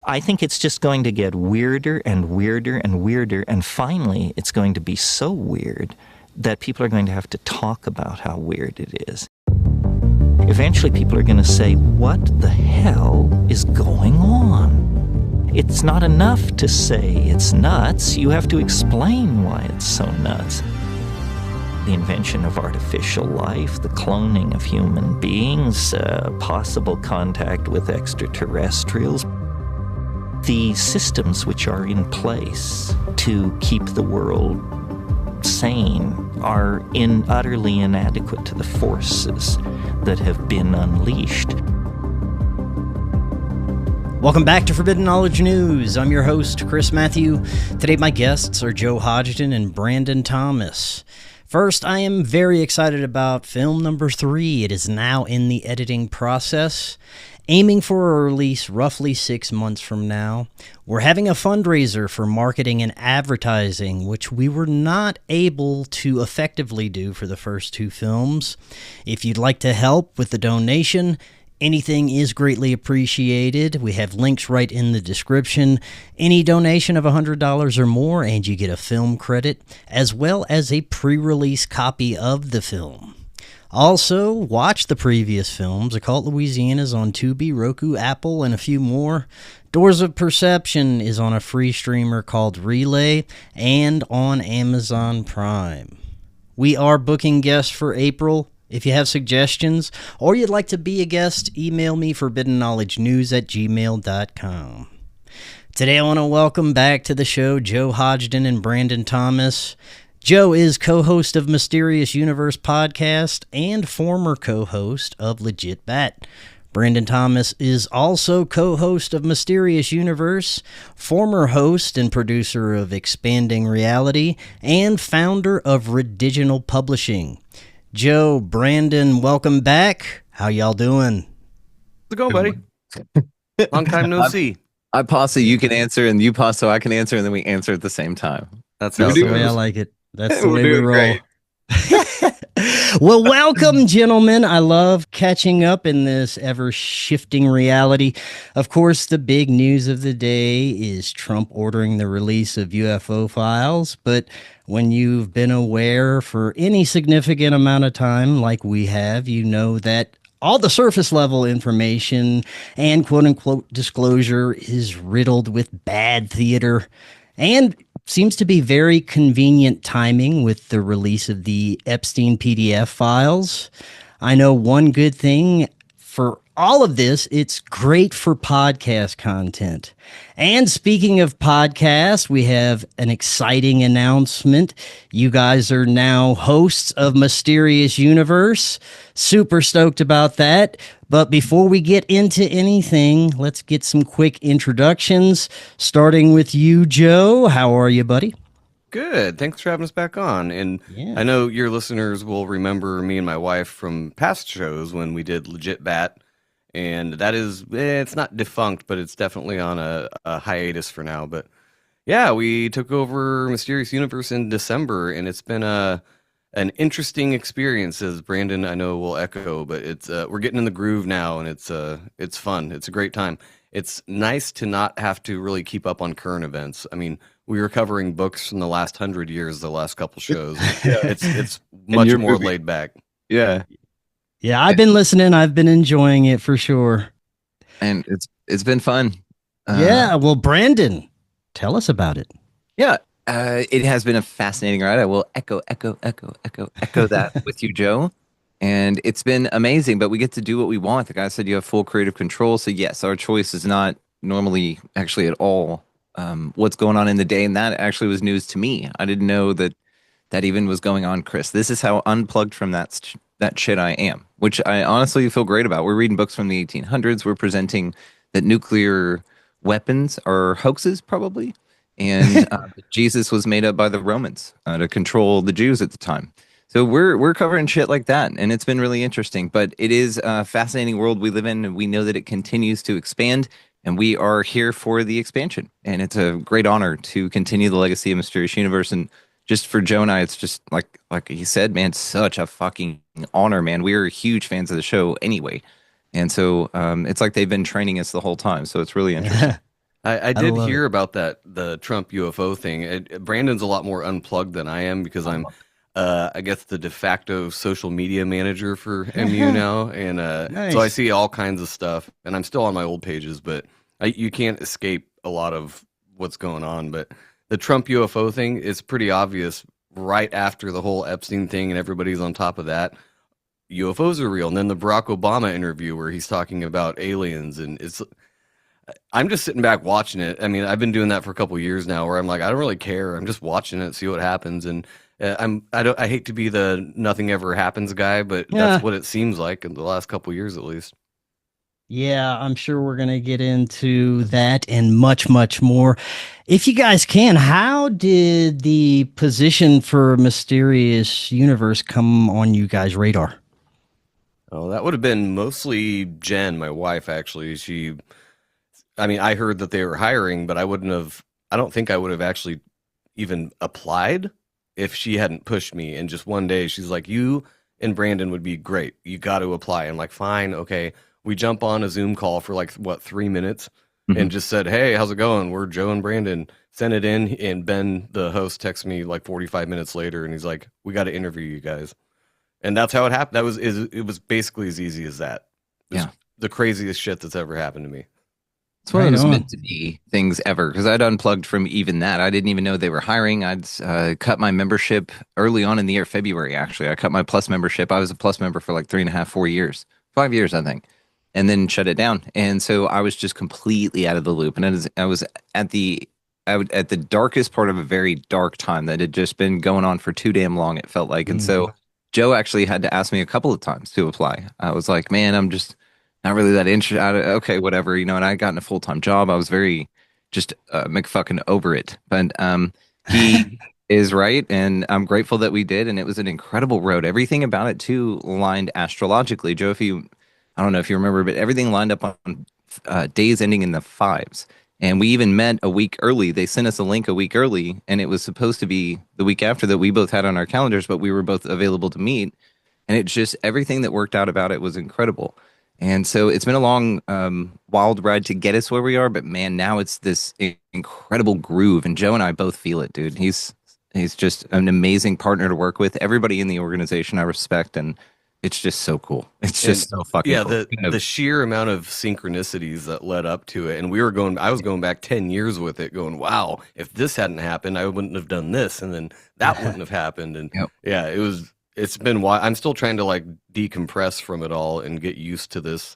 I think it's just going to get weirder and weirder and weirder, and finally it's going to be so weird that people are going to have to talk about how weird it is. Eventually people are going to say, what the hell is going on? It's not enough to say it's nuts. You have to explain why it's so nuts. The invention of artificial life, the cloning of human beings, possible contact with extraterrestrials, the systems which are in place to keep the world sane are utterly inadequate to the forces that have been unleashed. Welcome back to Forbidden Knowledge News. I'm your host, Chris Matthew. Today my guests are Joe Hodgdon and Brandon Thomas. First, I am very excited about film number 3. It is now in the editing process, aiming for a release roughly 6 months from now. We're having a fundraiser for marketing and advertising, which we were not able to effectively do for the first 2 films. If you'd like to help with the donation, anything is greatly appreciated. We have links right in the description. Any donation of $100 or more, and you get a film credit, as well as a pre-release copy of the film. Also, watch the previous films. Occult Louisiana is on Tubi, Roku, Apple, and a few more. Doors of Perception is on a free streamer called Relay and on Amazon Prime. We are booking guests for April. If you have suggestions or you'd like to be a guest, email me forbiddenknowledgenews@gmail.com. Today I want to welcome back to the show Joe Hodgdon and Brandon Thomas. Joe is co-host of Mysterious Universe podcast and former co-host of Legit Bat. Brandon Thomas is also co-host of Mysterious Universe, former host and producer of Expanding Reality, and founder of Rediginal Publishing. Joe, Brandon, welcome back. How y'all doing? How's it going, buddy? Long time no see. I pause so you can answer, and you pause so I can answer, and then we answer at the same time. That's the way I like it. That's the way we roll. Well, welcome, gentlemen. I love catching up in this ever-shifting reality. Of course, the big news of the day is Trump ordering the release of UFO files. But when you've been aware for any significant amount of time, like we have, you know that all the surface level information and quote-unquote disclosure is riddled with bad theater and seems to be very convenient timing with the release of the Epstein PDF files. I know one good thing for all of this, it's great for podcast content. And speaking of podcasts, we have an exciting announcement. You guys are now hosts of Mysterious Universe. Super stoked about that. But before we get into anything, let's get some quick introductions, starting with you, Joe. How are you, buddy? Good. Thanks for having us back on. And I know your listeners will remember me and my wife from past shows when we did Legit Bat. And that is, it's not defunct, but it's definitely on a hiatus for now. But yeah, we took over Mysterious Universe in December, and it's been an interesting experience, as Brandon I know will echo. But it's we're getting in the groove now, and it's fun. It's a great time. It's nice to not have to really keep up on current events. I mean, we were covering books from the last 100 years, the last couple shows. It's much more laid back. Yeah. Yeah, I've been listening. I've been enjoying it for sure. And it's been fun. Yeah, well, Brandon, tell us about it. Yeah, it has been a fascinating ride. I will echo that with you, Joe. And it's been amazing, but we get to do what we want. The guy said you have full creative control. So yes, our choice is not normally actually at all what's going on in the day. And that actually was news to me. I didn't know that even was going on, Chris. This is how unplugged from that shit I am, which I honestly feel great about. We're reading books from the 1800s. We're presenting that nuclear weapons are hoaxes, probably. And Jesus was made up by the Romans to control the Jews at the time. So we're covering shit like that, and it's been really interesting. But it is a fascinating world we live in, and we know that it continues to expand, and we are here for the expansion. And it's a great honor to continue the legacy of Mysterious Universe. And just for Joe and I, it's just like he said, man, such a fucking honor, man. We are huge fans of the show anyway. And so it's like they've been training us the whole time. So it's really interesting. I did hear about the Trump UFO thing. Brandon's a lot more unplugged than I am because I'm, I guess, the de facto social media manager for MU now. And Nice. So I see all kinds of stuff. And I'm still on my old pages, but you can't escape a lot of what's going on. But the Trump UFO thing is pretty obvious right after the whole Epstein thing and everybody's on top of that. UFOs are real. And then the Barack Obama interview where he's talking about aliens, and I'm just sitting back watching it. I mean, I've been doing that for a couple of years now where I'm like, I don't really care. I'm just watching it, see what happens. And I hate to be the nothing ever happens guy, but that's what it seems like in the last couple of years, at least. Yeah, I'm sure we're going to get into that and much, much more. If you guys can, how did the position for Mysterious Universe come on you guys' radar? Oh, that would have been mostly Jen, my wife, actually. I heard that they were hiring, but I don't think I would have actually even applied if she hadn't pushed me. And just one day she's like, you and Brandon would be great. You got to apply. I'm like, fine. Okay. We jump on a Zoom call for 3 minutes and just said, hey, how's it going? We're Joe and Brandon. Sent it in, and Ben, the host, texts me 45 minutes later, and he's like, we got to interview you guys. And that's how it happened. It was basically as easy as that. It was the craziest shit that's ever happened to me. It's one of those meant to be things ever, because I'd unplugged from even that. I didn't even know they were hiring. I'd cut my membership early on in the year, February, actually. I cut my Plus membership. I was a Plus member for 3.5, 4 years. 5 years, I think. And then shut it down. And so I was just completely out of the loop. And I was at the darkest part of a very dark time that had just been going on for too damn long, it felt like. And so Joe actually had to ask me a couple of times to apply. I was like, man, I'm just not really that interested. Okay, whatever, and I got in a full-time job. I was very just McFucking over it. But he is right, and I'm grateful that we did, and it was an incredible road. Everything about it, too, lined astrologically. Joe, I don't know if you remember, but everything lined up on days ending in the 5s. And we even met a week early. They sent us a link a week early, and it was supposed to be the week after that we both had on our calendars, but we were both available to meet. And it's just everything that worked out about it was incredible. And so it's been a long, wild ride to get us where we are. But, man, now it's this incredible groove. And Joe and I both feel it, dude. He's just an amazing partner to work with. Everybody in the organization I respect, and it's just so cool. It's just so fucking cool. The sheer amount of synchronicities that led up to it. And I was going back 10 years with it going, wow, if this hadn't happened, I wouldn't have done this. And then that wouldn't have happened. And it's been wild. I'm still trying to decompress from it all and get used to this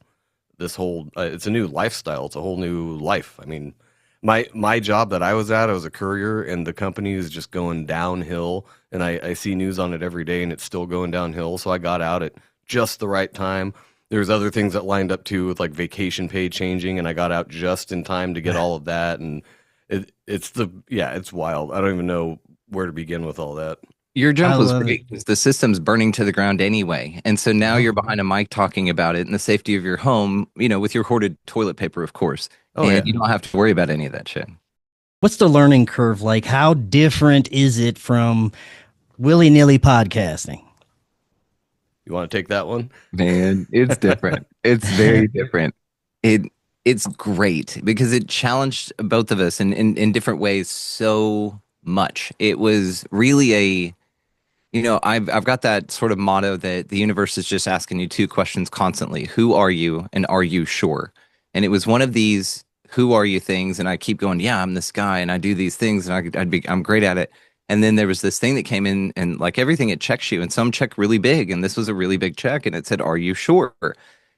whole, it's a new lifestyle. It's a whole new life. I mean, my job that I was a courier, and the company is just going downhill, and I see news on it every day, and it's still going downhill. So I got out at just the right time. There's other things that lined up too, with vacation pay changing, and I got out just in time to get all of that. And it's wild. I don't even know where to begin with all that. Your jump was great because the system's burning to the ground anyway. And so now you're behind a mic talking about it in the safety of your home, with your hoarded toilet paper, of course. You don't have to worry about any of that shit. What's the learning curve like? How different is it from willy-nilly podcasting? You want to take that one? Man, it's different. It's very different. It's great because it challenged both of us in different ways so much. It was really I've got that sort of motto that the universe is just asking you two questions constantly. Who are you, and are you sure? And it was one of these who are you things, and I keep going, yeah, I'm this guy, and I do these things, and I'm great at it. And then there was this thing that came in, and everything, it checks you, and some check really big, and this was a really big check, and it said, are you sure?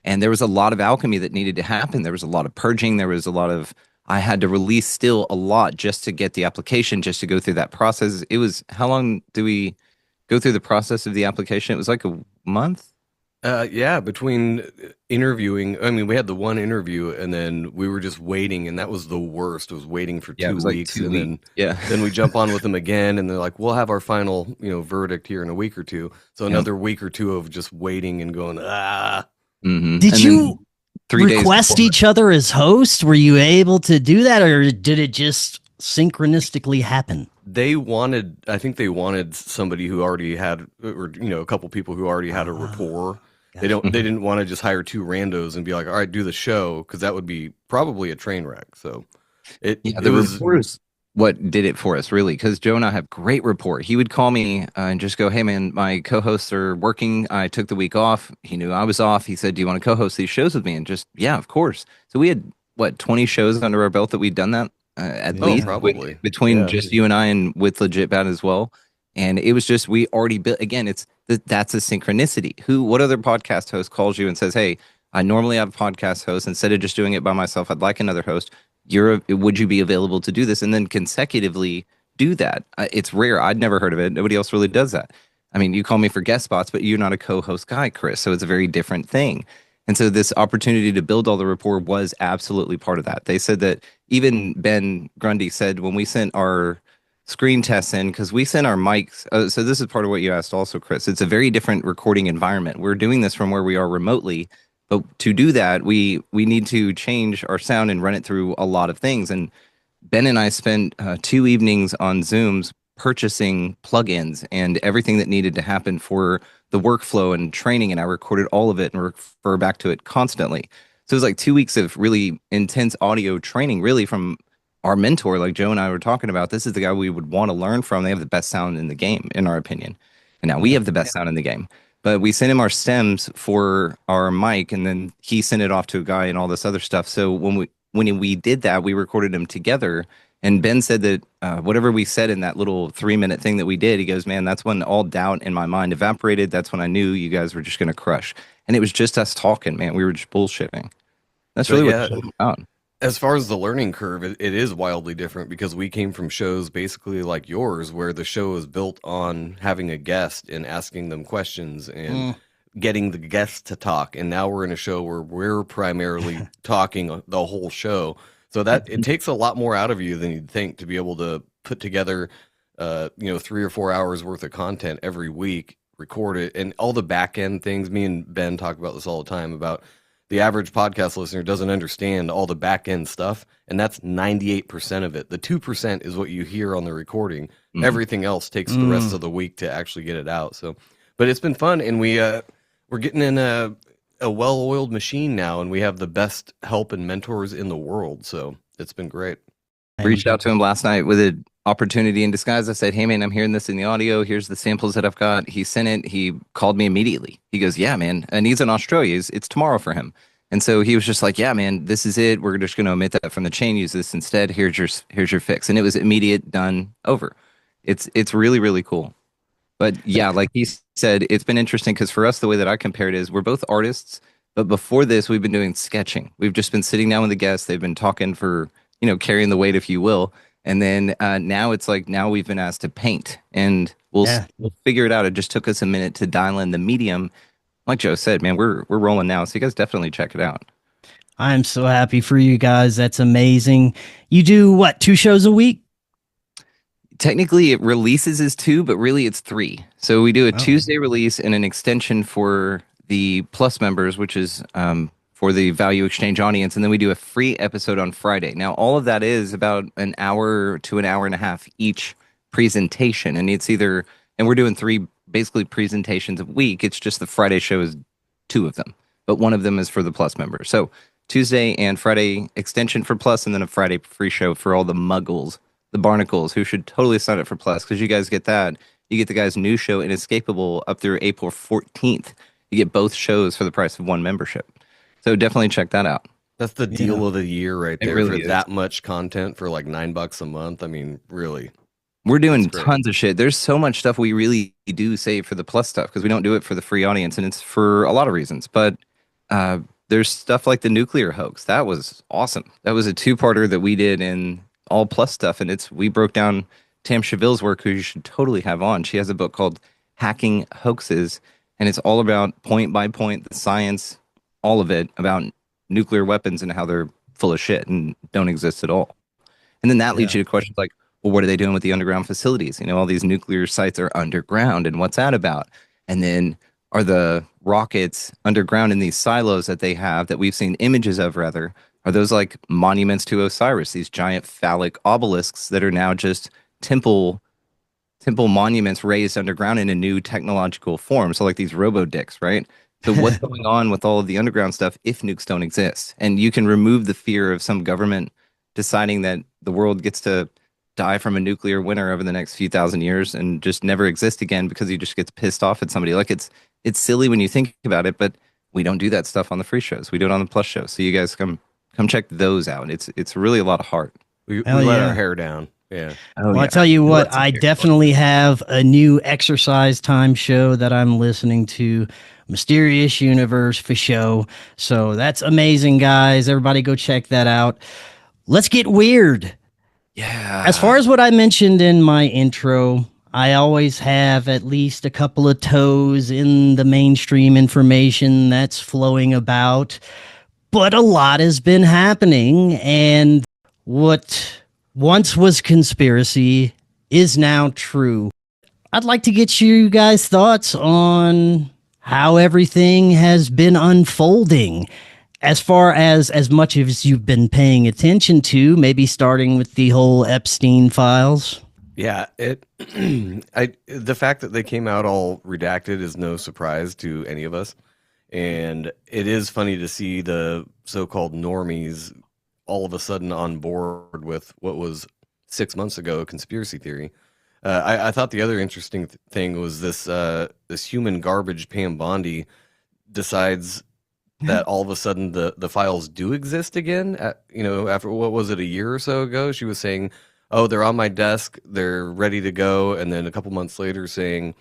And there was a lot of alchemy that needed to happen. There was a lot of purging. There was a lot of, I had to release still a lot just to get the application, just to go through that process. It was, how long do we go through the process of the application? It was like a month. Between interviewing, we had the one interview, and then we were just waiting, and that was the worst. It was waiting for 2 weeks, and then we jump on with them again, and they're like, we'll have our final, verdict here in a week or two. So another week or two of just waiting and going, Mm-hmm. Did you request each other as hosts? Were you able to do that, or did it just synchronistically happen? I think they wanted somebody who already had, or a couple people who already had a rapport. They didn't want to just hire two randos and be like, all right, do the show, because that would be probably a train wreck. So The report is what did it for us, really, because Joe and I have great rapport. He would call me and just go, "Hey, man, my co-hosts are working. I took the week off. He knew I was off. He said, 'Do you want to co-host these shows with me?' And just, yeah, of course." So we had 20 shows under our belt that we'd done that at least, probably between just you and I, and with Legit Bad as well. And it was just, we already built. Again, that's a synchronicity. What other podcast host calls you and says, "Hey, I normally have a podcast host. Instead of just doing it by myself, I'd like another host. Would you be available to do this?" And then consecutively do that. It's rare. I'd never heard of it. Nobody else really does that. I mean, you call me for guest spots, but you're not a co-host guy, Chris. So it's a very different thing. And so this opportunity to build all the rapport was absolutely part of that. They said that, even Ben Grundy said, when we sent our screen tests in, because we sent our mics. So this is part of what you asked also, Chris. It's a very different recording environment. We're doing this from where we are remotely. But to do that, we need to change our sound and run it through a lot of things. And Ben and I spent 2 evenings on Zooms purchasing plugins and everything that needed to happen for the workflow and training. And I recorded all of it and refer back to it constantly. So it was like 2 weeks of really intense audio training, really, from our mentor, like Joe and I were talking about. This is the guy we would want to learn from. They have the best sound in the game, in our opinion. And now we have the best sound in the game. But we sent him our stems for our mic, and then he sent it off to a guy and all this other stuff. So when we did that, we recorded them together. And Ben said that whatever we said in that little 3-minute thing that we did, he goes, "Man, that's when all doubt in my mind evaporated. That's when I knew you guys were just going to crush." And it was just us talking, man. We were just bullshitting. That's really what it's about. As far as the learning curve, it is wildly different, because we came from shows basically like yours, where the show is built on having a guest and asking them questions and getting the guest to talk. And now we're in a show where we're primarily talking the whole show. So that it takes a lot more out of you than you'd think to be able to put together, 3 or 4 hours worth of content every week, record it, and all the back end things. Me and Ben talk about this all the time, about the average podcast listener doesn't understand all the back end stuff, and that's 98% of it. The 2% is what you hear on the recording. Everything else takes the rest of the week to actually get it out. So, but it's been fun, and we're getting in a well-oiled machine now, and we have the best help and mentors in the world. So it's been great. Reached out to him last night with an opportunity in disguise. I said, "Hey, man, I'm hearing this in the audio. Here's the samples that I've got." He sent it. He called me immediately. He goes, "Yeah, man." And he's in Australia. It's tomorrow for him. And so he was just like, "Yeah, man, this is it. We're just going to omit that from the chain. Use this instead. Here's your fix." And it was immediate, done, over. It's really, really cool. But yeah, like he said, it's been interesting, because for us, the way that I compare it is, we're both artists. But before this, we've been doing sketching. We've just been sitting down with the guests. They've been talking for, carrying the weight, if you will. And then now it's like, now we've been asked to paint, and we'll figure it out. It just took us a minute to dial in the medium. Like Joe said, man, we're rolling now. So you guys definitely check it out. I'm so happy for you guys. That's amazing. You do what, 2 shows a week? Technically, it releases as 2, but really it's 3. So we do a Tuesday release and an extension for the Plus members, which is for the Value Exchange audience. And then we do a free episode on Friday. Now, all of that is about an hour to an hour and a half each presentation. And it's either, and we're doing 3 basically presentations a week. It's just the Friday show is 2 of them, but one of them is for the Plus members. So Tuesday and Friday extension for Plus, and then a Friday free show for all the muggles, the barnacles, who should totally sign up for Plus, because you guys get that. You get the guy's new show, Inescapable, up through April 14th. You get both shows for the price of 1 membership. So definitely check that out. That's the deal of the year right there. It really for is. That much content for like $9 a month. I mean, really. We're doing tons of shit. There's so much stuff we really do save for the Plus stuff, because we don't do it for the free audience, and it's for a lot of reasons. But there's stuff like the nuclear hoax. That was awesome. That was a 2-parter that we did in all Plus stuff, and we broke down Tam Cheville's work, who you should totally have on. She has a book called Hacking Hoaxes, and it's all about point by point, the science, all of it, about nuclear weapons and how they're full of shit and don't exist at all. And then that leads you to questions like, well, what are they doing with the underground facilities? All these nuclear sites are underground, and what's that about? And then, are the rockets underground in these silos that they have, that we've seen images of, rather, are those like monuments to Osiris, these giant phallic obelisks that are now just temple monuments raised underground in a new technological form? So like these robo-dicks, right? So what's going on with all of the underground stuff if nukes don't exist? And you can remove the fear of some government deciding that the world gets to die from a nuclear winter over the next few thousand years and just never exist again because he just gets pissed off at somebody. Like it's silly when you think about it, but we don't do that stuff on the free shows. We do it on the plus shows. So you guys come check those out. It's really a lot of heart. We let our hair down. Yeah. Oh, well, I tell you what, I definitely have a new exercise time show that I'm listening to, Mysterious Universe for show. So that's amazing, guys. Everybody go check that out. Let's get weird. Yeah. As far as what I mentioned in my intro, I always have at least a couple of toes in the mainstream information that's flowing about, but a lot has been happening, and what once was conspiracy is now true. I'd like to get you guys' thoughts on how everything has been unfolding as far as much as you've been paying attention to, maybe starting with the whole Epstein files. Yeah, the fact that they came out all redacted is no surprise to any of us. And it is funny to see the so-called normies all of a sudden on board with what was 6 months ago a conspiracy theory. I thought the other interesting thing was this human garbage Pam Bondi decides that all of a sudden the files do exist again. After what was it, a year or so ago, she was saying, "Oh, they're on my desk, they're ready to go," and then a couple months later saying,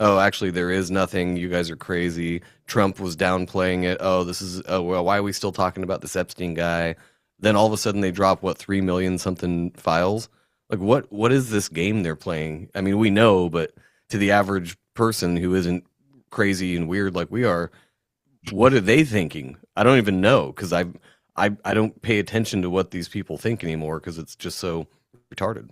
"Oh, actually, there is nothing. You guys are crazy." Trump was downplaying it. Well, why are we still talking about this Epstein guy? Then all of a sudden they drop 3 million something files. Like what is this game they're playing? I mean, we know, but to the average person who isn't crazy and weird like we are, what are they thinking? I don't even know, because I don't pay attention to what these people think anymore because it's just so retarded.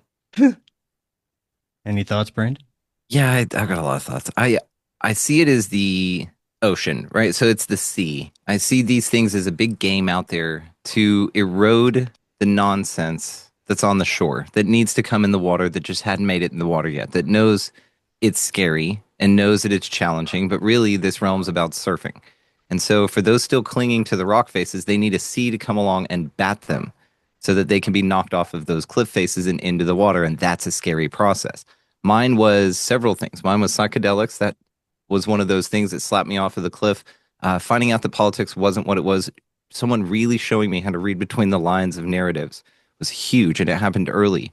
Any thoughts, Brandon? Yeah, I got a lot of thoughts. I see it as the ocean, right? So it's the sea. I see these things as a big game out there to erode the nonsense that's on the shore, that needs to come in the water, that just hadn't made it in the water yet, that knows it's scary and knows that it's challenging, but really this realm's about surfing. And so for those still clinging to the rock faces, they need a sea to come along and bat them so that they can be knocked off of those cliff faces and into the water, and that's a scary process. Mine was several things. Mine was psychedelics. That was one of those things that slapped me off of the cliff. Finding out that politics wasn't what it was. Someone really showing me how to read between the lines of narratives was huge, and it happened early.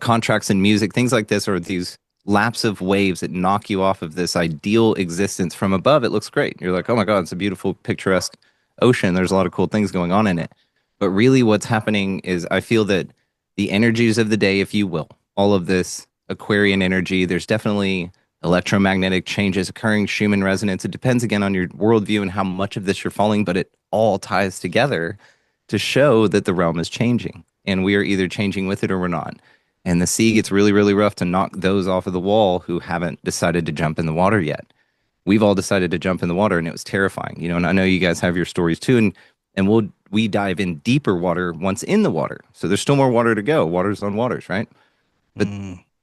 Contracts in music, things like this, are these laps of waves that knock you off of this ideal existence. From above, it looks great. You're like, oh my God, it's a beautiful, picturesque ocean. There's a lot of cool things going on in it. But really what's happening is I feel that the energies of the day, if you will, all of this Aquarian energy, there's definitely electromagnetic changes occurring, Schumann resonance. It depends again on your worldview and how much of this you're following, but it all ties together to show that the realm is changing, and we are either changing with it or we're not. And the sea gets really, really rough to knock those off of the wall who haven't decided to jump in the water yet. We've all decided to jump in the water, and it was terrifying, and I know you guys have your stories too, and we dive in deeper water once in the water. So there's still more water to go. Waters on waters, right? But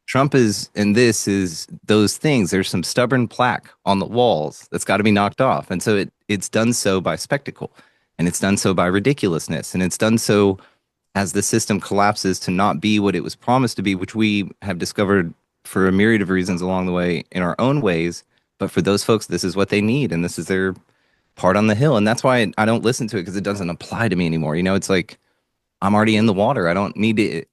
Trump is, and this is those things. There's some stubborn plaque on the walls that's got to be knocked off. And so it's done so by spectacle, and it's done so by ridiculousness, and it's done so as the system collapses to not be what it was promised to be, which we have discovered for a myriad of reasons along the way in our own ways. But for those folks, this is what they need, and this is their part on the hill. And that's why I don't listen to it, because it doesn't apply to me anymore. It's like I'm already in the water. I don't need to.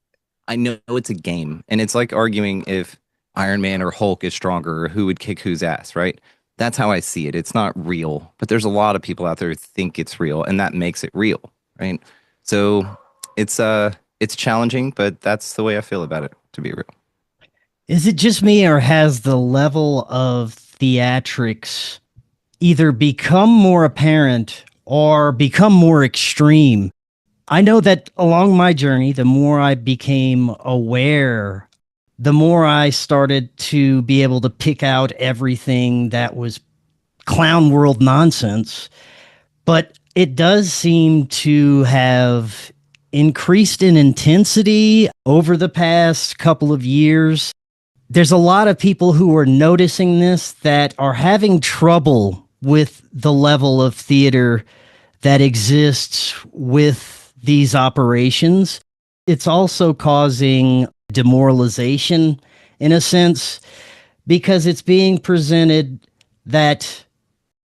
I know it's a game, and it's like arguing if Iron Man or Hulk is stronger or who would kick whose ass, right? That's how I see it. It's not real, but there's a lot of people out there who think it's real, and that makes it real, right? So it's challenging, but that's the way I feel about it, to be real. Is it just me, or has the level of theatrics either become more apparent or become more extreme? I know that along my journey, the more I became aware, the more I started to be able to pick out everything that was clown world nonsense. But it does seem to have increased in intensity over the past couple of years. There's a lot of people who are noticing this that are having trouble with the level of theater that exists with these operations. it's also causing demoralization in a sense, because it's being presented that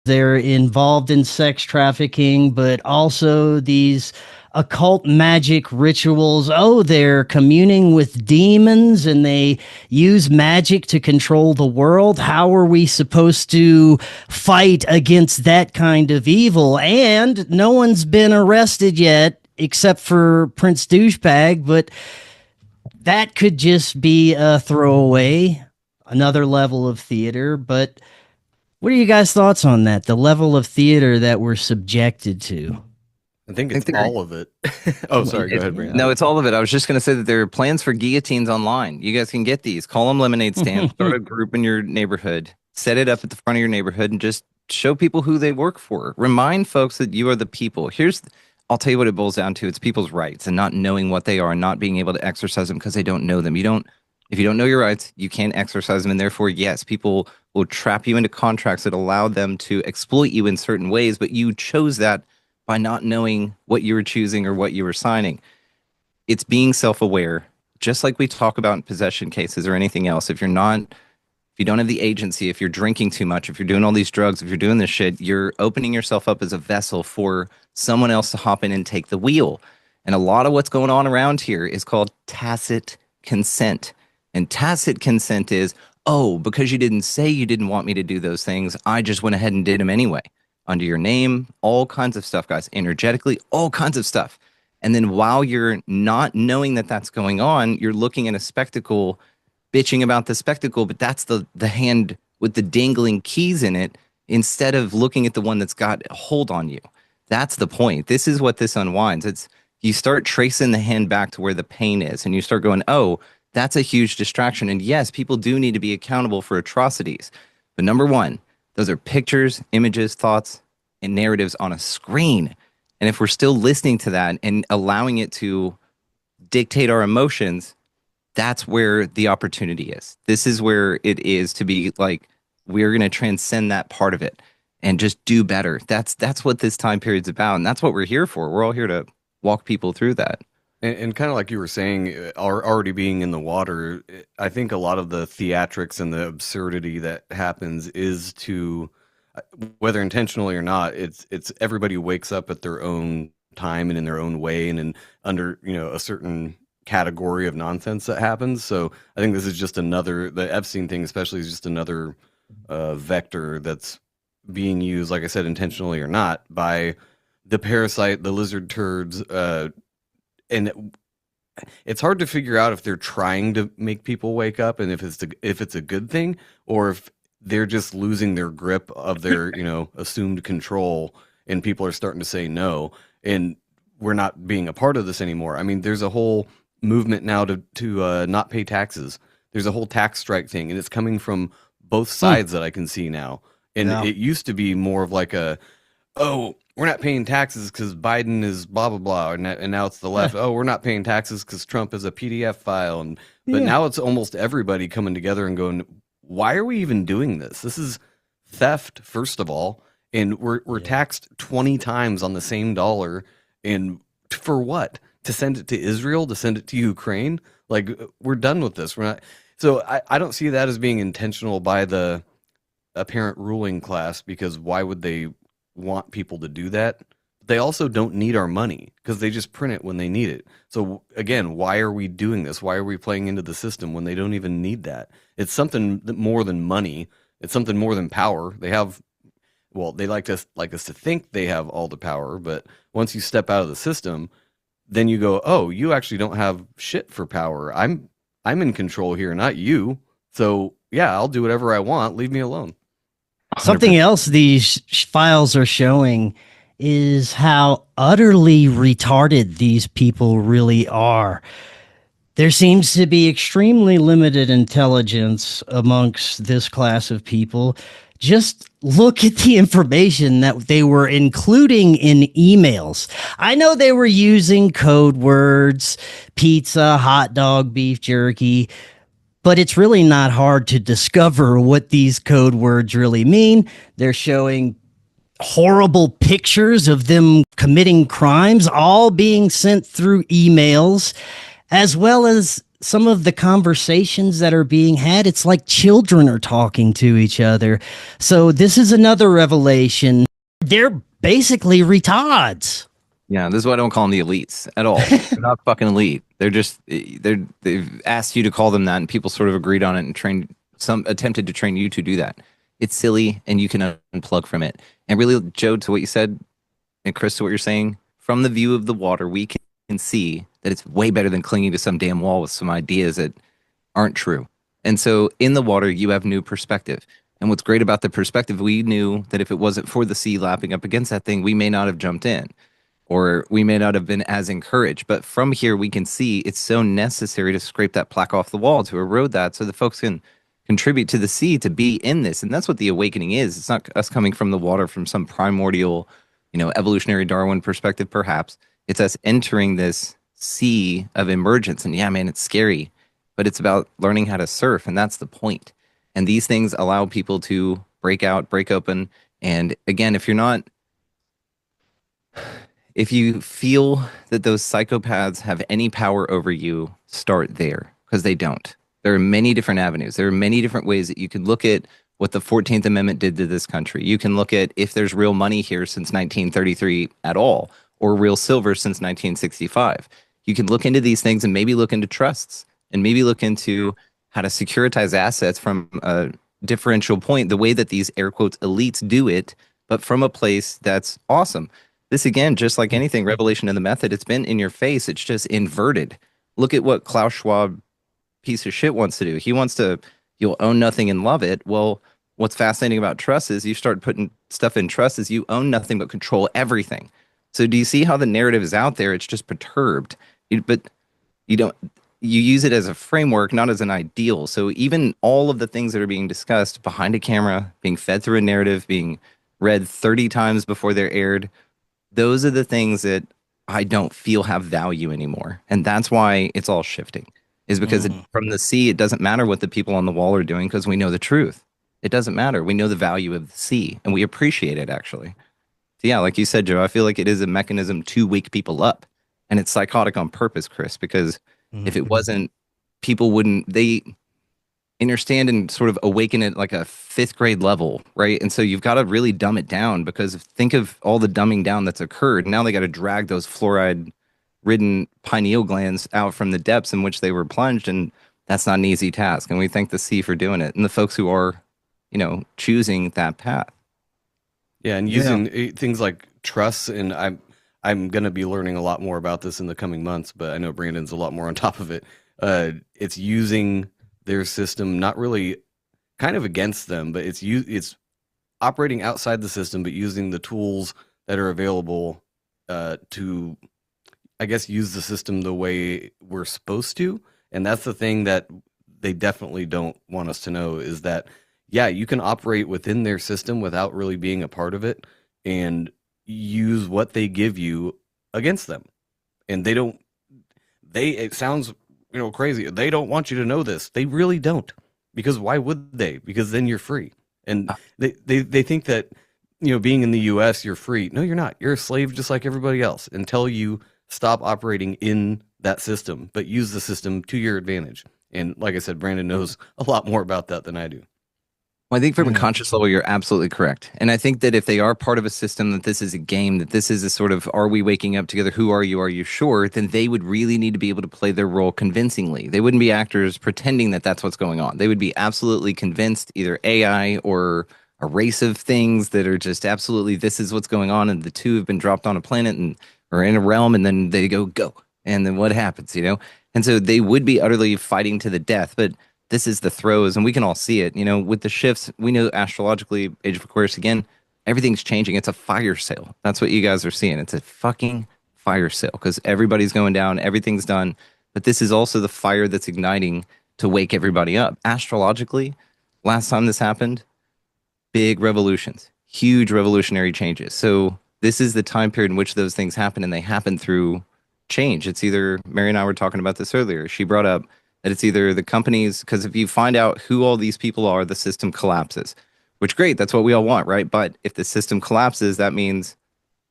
they're involved in sex trafficking, but also these occult magic rituals. Oh, they're communing with demons and they use magic to control the world. How are we supposed to fight against that kind of evil? And no one's been arrested yet, except for Prince Douchebag, but that could just be a throwaway, another level of theater. But what are you guys' thoughts on that? The level of theater that we're subjected to? I think it's all of it. Oh, sorry. Go ahead, Brandon. No, it's all of it. I was just going to say that there are plans for guillotines online. You guys can get these. Call them lemonade stands. Start a group in your neighborhood. Set it up at the front of your neighborhood and just show people who they work for. Remind folks that you are the people. I'll tell you what it boils down to. It's people's rights and not knowing what they are and not being able to exercise them because they don't know them. If you don't know your rights, you can't exercise them. And therefore, yes, people will trap you into contracts that allow them to exploit you in certain ways, but you chose that by not knowing what you were choosing or what you were signing. It's being self-aware, just like we talk about in possession cases or anything else. If you don't have the agency, if you're drinking too much, if you're doing all these drugs, if you're doing this shit, you're opening yourself up as a vessel for someone else to hop in and take the wheel. And a lot of what's going on around here is called tacit consent. And tacit consent is, oh, because you didn't say you didn't want me to do those things, I just went ahead and did them anyway. Under your name, all kinds of stuff, guys. Energetically, all kinds of stuff. And then while you're not knowing that that's going on, you're looking at a spectacle, bitching about the spectacle, but that's the hand with the dangling keys in it, instead of looking at the one that's got a hold on you. That's the point. This is what this unwinds. You start tracing the hand back to where the pain is, and you start going, oh, that's a huge distraction. And yes, people do need to be accountable for atrocities. But number one, those are pictures, images, thoughts, and narratives on a screen. And if we're still listening to that and allowing it to dictate our emotions, that's where the opportunity is. This is where it is to be like, we're going to transcend that part of it and just do better. That's what this time period's about. And that's what we're here for. We're all here to walk people through that. And kind of like you were saying, already being in the water, I think a lot of the theatrics and the absurdity that happens is to, whether intentionally or not, it's everybody wakes up at their own time and in their own way and under a certain category of nonsense that happens. So I think this is just the Epstein thing especially is just another vector that's being used, like I said, intentionally or not, by the parasite, the lizard turds. And it's hard to figure out if they're trying to make people wake up and if it's a good thing, or if they're just losing their grip of their assumed control, and people are starting to say no, and we're not being a part of this anymore. I mean, there's a whole movement now to not pay taxes. There's a whole tax strike thing, and it's coming from both sides that I can see now. And it used to be more of like we're not paying taxes because Biden is blah, blah, blah. And now it's the left. Oh, we're not paying taxes because Trump is a PDF file. But now it's almost everybody coming together and going, why are we even doing this? This is theft, first of all. And we're taxed 20 times on the same dollar. And for what? To send it to Israel? To send it to Ukraine? Like, we're done with this. We're not. So I don't see that as being intentional by the apparent ruling class, because why would they want people to do that? They also don't need our money because they just print it when they need it. So again, why are we doing this? Why are we playing into the system when they don't even need that? It's something more than money. It's something more than power. They like us to think they have all the power, but once you step out of the system, then you go, oh, you actually don't have shit for power. I'm in control here, not you. So yeah, I'll do whatever I want. Leave me alone. 100%. Something else these files are showing is how utterly retarded these people really are. There seems to be extremely limited intelligence amongst this class of people. Just look at the information that they were including in emails. I know they were using code words, pizza, hot dog, beef jerky, but it's really not hard to discover what these code words really mean. They're showing horrible pictures of them committing crimes, all being sent through emails, as well as some of the conversations that are being had. It's like children are talking to each other. So this is another revelation. They're basically retards. Yeah, this is why I don't call them the elites at all. They're not fucking elite. They've asked you to call them that, and people sort of agreed on it and attempted to train you to do that. It's silly, and you can unplug from it. And really, Joe, to what you said, and Chris, to what you're saying, from the view of the water, we can see that it's way better than clinging to some damn wall with some ideas that aren't true. And so in the water, you have new perspective. And what's great about the perspective, we knew that if it wasn't for the sea lapping up against that thing, we may not have jumped in, or we may not have been as encouraged. But from here, we can see it's so necessary to scrape that plaque off the wall, to erode that, so the folks can contribute to the sea to be in this. And that's what the awakening is. It's not us coming from the water from some primordial, evolutionary Darwin perspective, perhaps. It's us entering this sea of emergence. And yeah, man, it's scary, but it's about learning how to surf. And that's the point. And these things allow people to break out, break open. And again, if you feel that those psychopaths have any power over you, start there, because they don't. There are many different avenues. There are many different ways that you can look at what the 14th Amendment did to this country. You can look at if there's real money here since 1933 at all, or real silver since 1965. You can look into these things and maybe look into trusts, and maybe look into how to securitize assets from a differential point, the way that these air quotes elites do it, but from a place that's awesome. This, again, just like anything, revelation of the method, it's been in your face. It's just inverted. Look at what Klaus Schwab, piece of shit, wants to do. He wants to, you'll own nothing and love it. Well, what's fascinating about trust is you start putting stuff in trust is you own nothing but control everything. So do you see how the narrative is out there? It's just perturbed. But you use it as a framework, not as an ideal. So even all of the things that are being discussed behind a camera, being fed through a narrative, being read 30 times before they're aired, those are the things that I don't feel have value anymore. And that's why it's all shifting, is because from the sea, it doesn't matter what the people on the wall are doing, because we know the truth. It doesn't matter. We know the value of the sea, and we appreciate it, actually. So yeah, like you said, Joe, I feel like it is a mechanism to wake people up. And it's psychotic on purpose, Chris, because if it wasn't, people wouldn't, they understand and sort of awaken at like a 5th grade level, right? And so you've got to really dumb it down, because think of all the dumbing down that's occurred. Now they got to drag those fluoride-ridden pineal glands out from the depths in which they were plunged, and that's not an easy task. And we thank the sea for doing it, and the folks who are, choosing that path. Yeah, and using things like trusts, and I'm going to be learning a lot more about this in the coming months, but I know Brandon's a lot more on top of it. It's using their system, not really kind of against them, but it's operating outside the system, but using the tools that are available to, I guess, use the system the way we're supposed to. And that's the thing that they definitely don't want us to know, is that, yeah, you can operate within their system without really being a part of it, and use what they give you against them. And it sounds crazy. They don't want you to know this. They really don't, because why would they? Because then you're free. And they think that being in the US, you're free. No, you're not. You're a slave just like everybody else, until you stop operating in that system, but use the system to your advantage. And like I said, Brandon knows a lot more about that than I do. Well, I think from a conscious level, you're absolutely correct. And I think that if they are part of a system, that this is a game, that this is a sort of, are we waking up together? Who are you? Are you sure? Then they would really need to be able to play their role convincingly. They wouldn't be actors pretending that that's what's going on. They would be absolutely convinced, either AI or a race of things that are just absolutely, this is what's going on. And the two have been dropped on a planet or in a realm, and then they go. And then what happens, And so they would be utterly fighting to the death. But this is the throes, and we can all see it. With the shifts, we know astrologically, Age of Aquarius, again, everything's changing. It's a fire sale. That's what you guys are seeing. It's a fucking fire sale, because everybody's going down, everything's done. But this is also the fire that's igniting to wake everybody up. Astrologically, last time this happened, big revolutions, huge revolutionary changes. So this is the time period in which those things happen, and they happen through change. It's either, Mary and I were talking about this earlier, she brought up that it's either the companies, because if you find out who all these people are, the system collapses. which great. That's what we all want, right? But if the system collapses, that means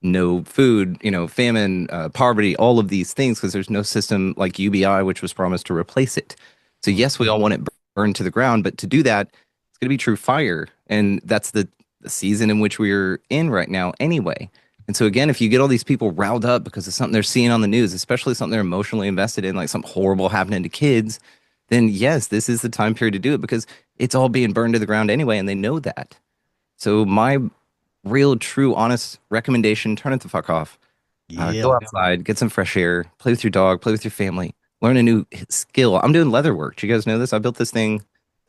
no food, famine, poverty, all of these things, because there's no system like UBI, which was promised to replace it. So yes, we all want it burned to the ground, but to do that, it's going to be true fire. And that's the season in which we're in right now anyway. And so again, if you get all these people riled up because of something they're seeing on the news, especially something they're emotionally invested in, like something horrible happening to kids, then yes, this is the time period to do it, because it's all being burned to the ground anyway, and they know that. So my real, true, honest recommendation, turn it the fuck off. Go outside, get some fresh air, play with your dog, play with your family, learn a new skill. I'm doing leather work. Do you guys know this? I built this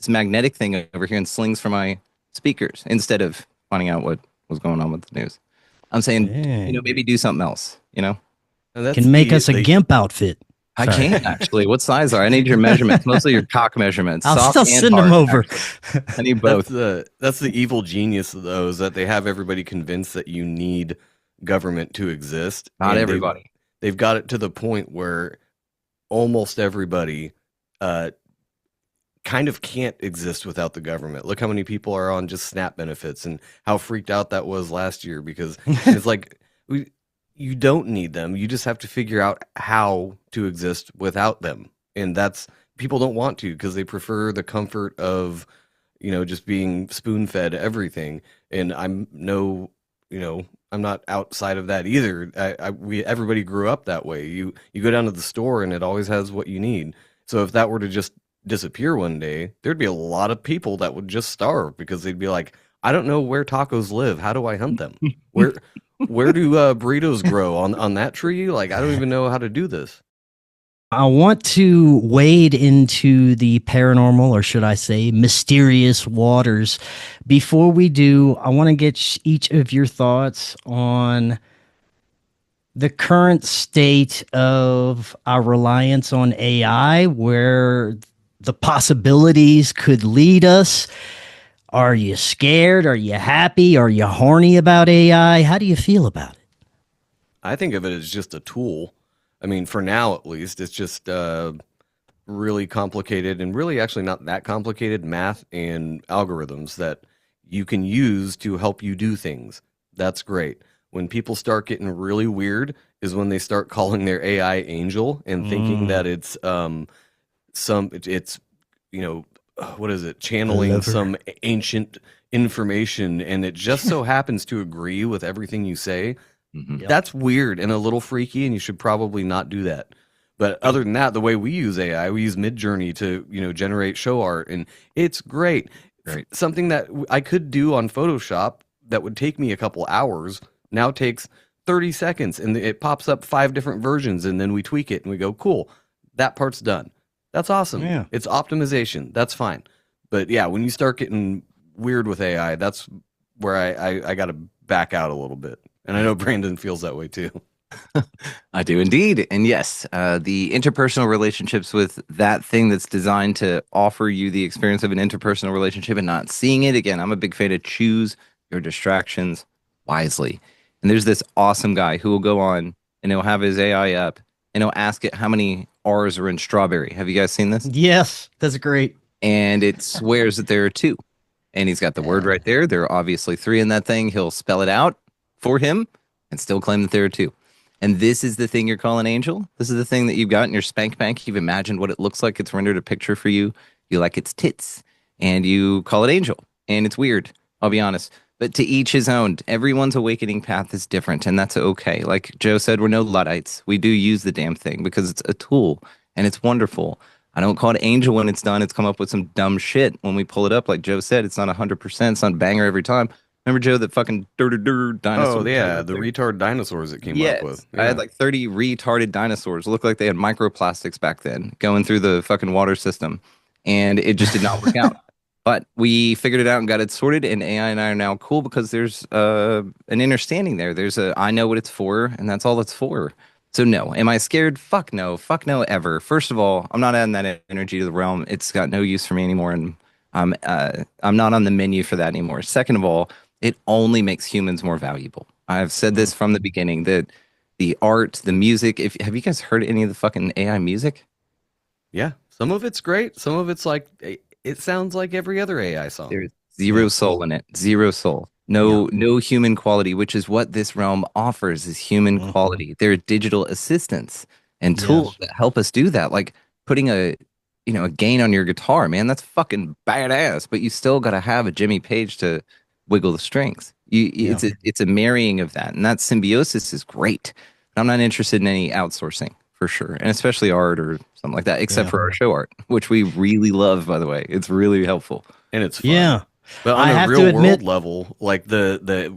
magnetic thing over here in slings for my speakers instead of finding out what was going on with the news. I'm saying, maybe do something else, Can make us a GIMP outfit. I can actually. What size are? I need your measurements, mostly your cock measurements. I'll still send them over. I need both. That's the evil genius of those, that they have everybody convinced that you need government to exist. Not everybody. They've got it to the point where almost everybody kind of can't exist without the government. Look how many people are on just SNAP benefits and how freaked out that was last year, because it's like you don't need them. You just have to figure out how to exist without them. And that's, people don't want to, because they prefer the comfort of, just being spoon-fed everything. And I'm not outside of that either. Everybody grew up that way. You go down to the store and it always has what you need. So if that were to just disappear one day, there'd be a lot of people that would just starve, because they'd be like, I don't know where tacos live. How do I hunt them? Where do burritos grow on that tree? Like, I don't even know how to do this. I want to wade into the paranormal, or should I say mysterious waters. Before we do, I want to get each of your thoughts on the current state of our reliance on AI, where the possibilities could lead us. Are you scared? Are you happy? Are you horny about AI? How do you feel about it? I think of it as just a tool. I mean, for now, at least, it's just really complicated, and really actually not that complicated math and algorithms that you can use to help you do things. That's great. When people start getting really weird is when they start calling their AI angel and thinking that it's what is it? Channeling some ancient information, and it just so happens to agree with everything you say. Mm-hmm. Yep. That's weird and a little freaky, and you should probably not do that. But other than that, the way we use AI, we use Midjourney to generate show art, and it's great. Right. Something that I could do on Photoshop that would take me a couple hours now takes 30 seconds, and it pops up 5 different versions, and then we tweak it and we go, cool, that part's done. That's awesome. Yeah. It's optimization. That's fine. But yeah, when you start getting weird with AI, that's where I got to back out a little bit. And I know Brandon feels that way too. I do indeed. And yes, the interpersonal relationships with that thing that's designed to offer you the experience of an interpersonal relationship and not seeing it. Again, I'm a big fan of choose your distractions wisely. And there's this awesome guy who will go on and he'll have his AI up and he'll ask it how many R's are in strawberry. Have you guys seen this? Yes, that's great. And it swears that there are 2. And he's got the word right there. There are obviously 3 in that thing. He'll spell it out for him and still claim that there are 2. And this is the thing you're calling angel. This is the thing that you've got in your spank bank. You've imagined what it looks like. It's rendered a picture for you. You like its tits. And you call it angel. And it's weird, I'll be honest. But to each his own. Everyone's awakening path is different, and that's okay. Like Joe said, we're no Luddites. We do use the damn thing because it's a tool, and it's wonderful. I don't call it angel when it's done. It's come up with some dumb shit when we pull it up. Like Joe said, it's not 100%. It's not a banger every time. Remember, Joe, that fucking dinosaur? Oh, yeah, the retard dinosaurs it came up with. Yeah. I had like 30 retarded dinosaurs. It looked like they had microplastics back then going through the fucking water system, and it just did not work out. But we figured it out and got it sorted, and AI and I are now cool because there's an understanding there. I know what it's for, and that's all it's for. So no, am I scared? Fuck no ever. First of all, I'm not adding that energy to the realm. It's got no use for me anymore, and I'm not on the menu for that anymore. Second of all, it only makes humans more valuable. I've said this from the beginning, that the art, the music, have you guys heard any of the fucking AI music? Yeah, some of it's great. Some of it's like, it sounds like every other AI song. There's Zero soul in it. Zero soul. No human quality, which is what this realm offers, is human quality. There are digital assistants and tools that help us do that. Like putting a gain on your guitar, man, that's fucking badass. But you still got to have a Jimmy Page to wiggle the strings. It's a marrying of that, and that symbiosis is great. I'm not interested in any outsourcing for sure, and especially art or something like that, except for our show art, which we really love, by the way. It's really helpful. And it's fun. Yeah. But on a real world level, like the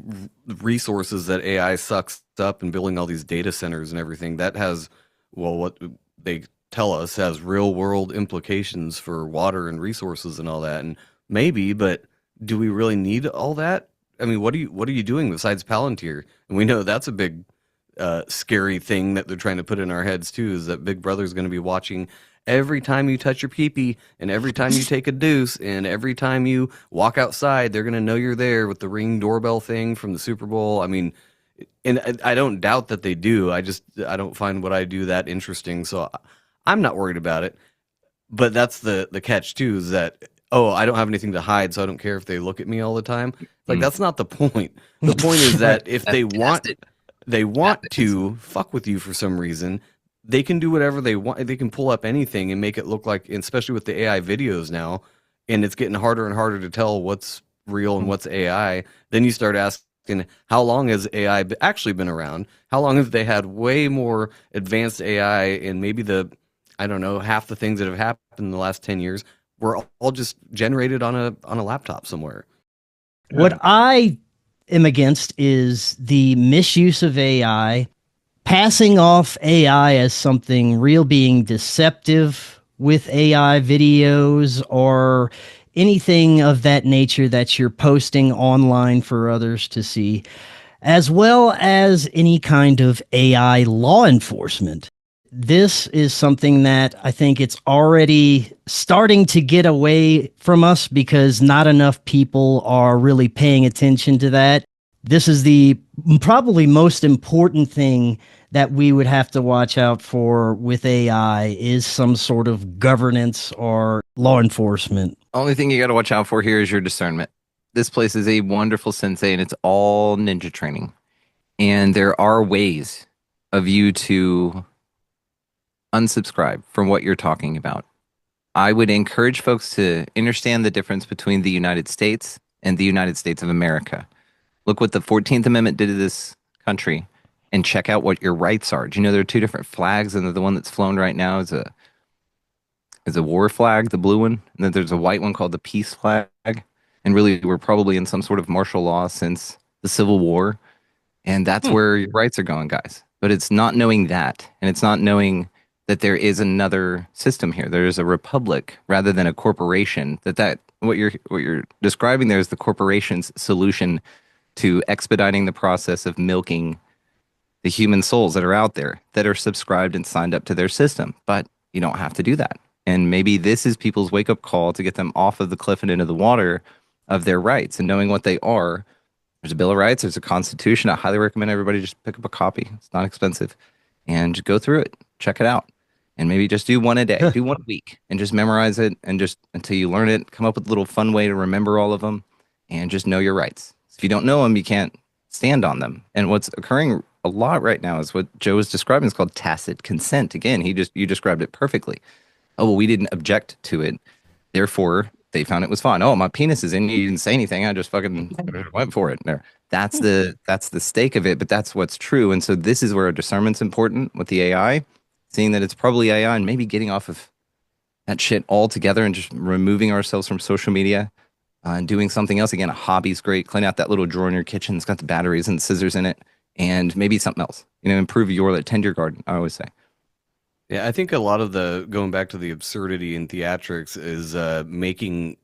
resources that AI sucks up and building all these data centers and everything, that has, well, what they tell us has real world implications for water and resources and all that. And maybe, but do we really need all that? I mean, what are you doing besides Palantir? And we know that's a big scary thing that they're trying to put in our heads too, is that Big Brother's going to be watching every time you touch your pee-pee and every time you take a deuce and every time you walk outside. They're going to know you're there with the Ring doorbell thing from the Super Bowl. I mean, and I don't doubt that they do. I don't find what I do that interesting, so I'm not worried about it. But that's the catch too, is that, oh, I don't have anything to hide, so I don't care if they look at me all the time. Like, that's not the point. The point is that if they want to fuck with you for some reason, they can do whatever they want. They can pull up anything and make it look like, especially with the AI videos now, and it's getting harder and harder to tell what's real and what's AI. Then you start asking, how long has AI actually been around? How long have they had way more advanced AI, and maybe half the things that have happened in the last 10 years were all just generated on a laptop somewhere. What I am against is the misuse of AI, passing off AI as something real, being deceptive with AI videos or anything of that nature that you're posting online for others to see, as well as any kind of AI law enforcement. This is something that I think it's already starting to get away from us because not enough people are really paying attention to that. This is the probably most important thing that we would have to watch out for with AI, is some sort of governance or law enforcement. Only thing you got to watch out for here is your discernment. This place is a wonderful sensei, and it's all ninja training. And there are ways of you to unsubscribe from what you're talking about. I would encourage folks to understand the difference between the United States and the United States of America. Look what the 14th Amendment did to this country and check out what your rights are. Do you know there are two different flags, and the one that's flown right now is a war flag, the blue one, and then there's a white one called the peace flag. And really, we're probably in some sort of martial law since the Civil War, and that's where your rights are going, guys. But it's not knowing that, and it's not knowing that there is another system here. There is a republic rather than a corporation. What you're describing there is the corporation's solution to expediting the process of milking the human souls that are out there that are subscribed and signed up to their system. But you don't have to do that. And maybe this is people's wake-up call to get them off of the cliff and into the water of their rights and knowing what they are. There's a Bill of Rights. There's a Constitution. I highly recommend everybody just pick up a copy. It's not expensive. And just go through it. Check it out. And maybe just do one a day. Do 1 week. And just memorize it. And just until you learn it, come up with a little fun way to remember all of them. And just know your rights. If you don't know them, you can't stand on them. And what's occurring a lot right now is what Joe is describing. It's called tacit consent. Again, you described it perfectly. Oh, well, we didn't object to it. Therefore, they found it was fine. Oh, my penis is in you. You didn't say anything. I just fucking went for it. There. That's the stake of it, but that's what's true. And so this is where discernment's important with the AI, seeing that it's probably AI and maybe getting off of that shit altogether and just removing ourselves from social media and doing something else. Again, a hobby's great. Clean out that little drawer in your kitchen. It's got the batteries and scissors in it, and maybe something else. Improve tend your garden, I always say. Yeah, I think a lot of going back to the absurdity in theatrics is making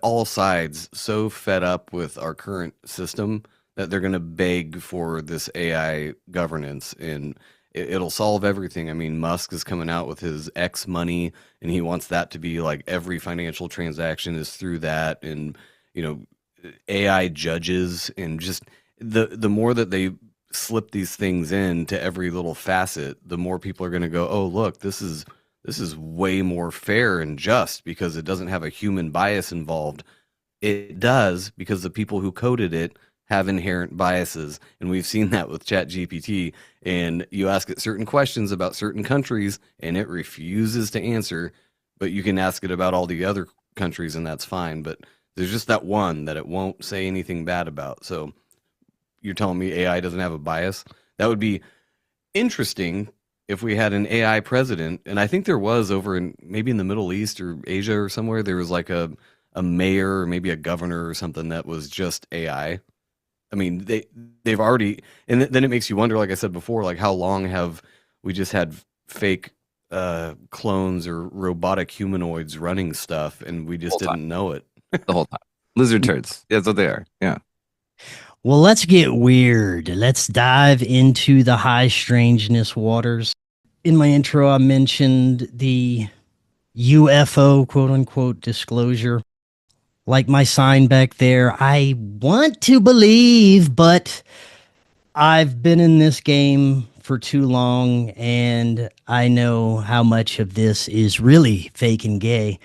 all sides so fed up with our current system that they're going to beg for this AI governance, and it'll solve everything. I mean, Musk is coming out with his X money, and he wants that to be like every financial transaction is through that, and AI judges, and just the more that they slip these things in to every little facet, the more people are going to go, oh, look, this is way more fair and just because it doesn't have a human bias involved. it does, because the people who coded it have inherent biases, and we've seen that with ChatGPT. And you ask it certain questions about certain countries, and it refuses to answer. But you can ask it about all the other countries, and that's fine. But there's just that one that it won't say anything bad about. So you're telling me AI doesn't have a bias? That would be interesting if we had an AI president. And I think there was over in maybe in the Middle East or Asia or somewhere, there was like a mayor or maybe a governor or something that was just AI. I mean, they've already, and then it makes you wonder, like I said before, like how long have we just had fake clones or robotic humanoids running stuff, and we just didn't know it the whole time. Lizard-turds. That's what they are. Yeah. Well, let's get weird. Let's dive into the high strangeness waters. In my intro, I mentioned the UFO quote unquote disclosure. Like my sign back there, I want to believe, but I've been in this game for too long, and I know how much of this is really fake and gay.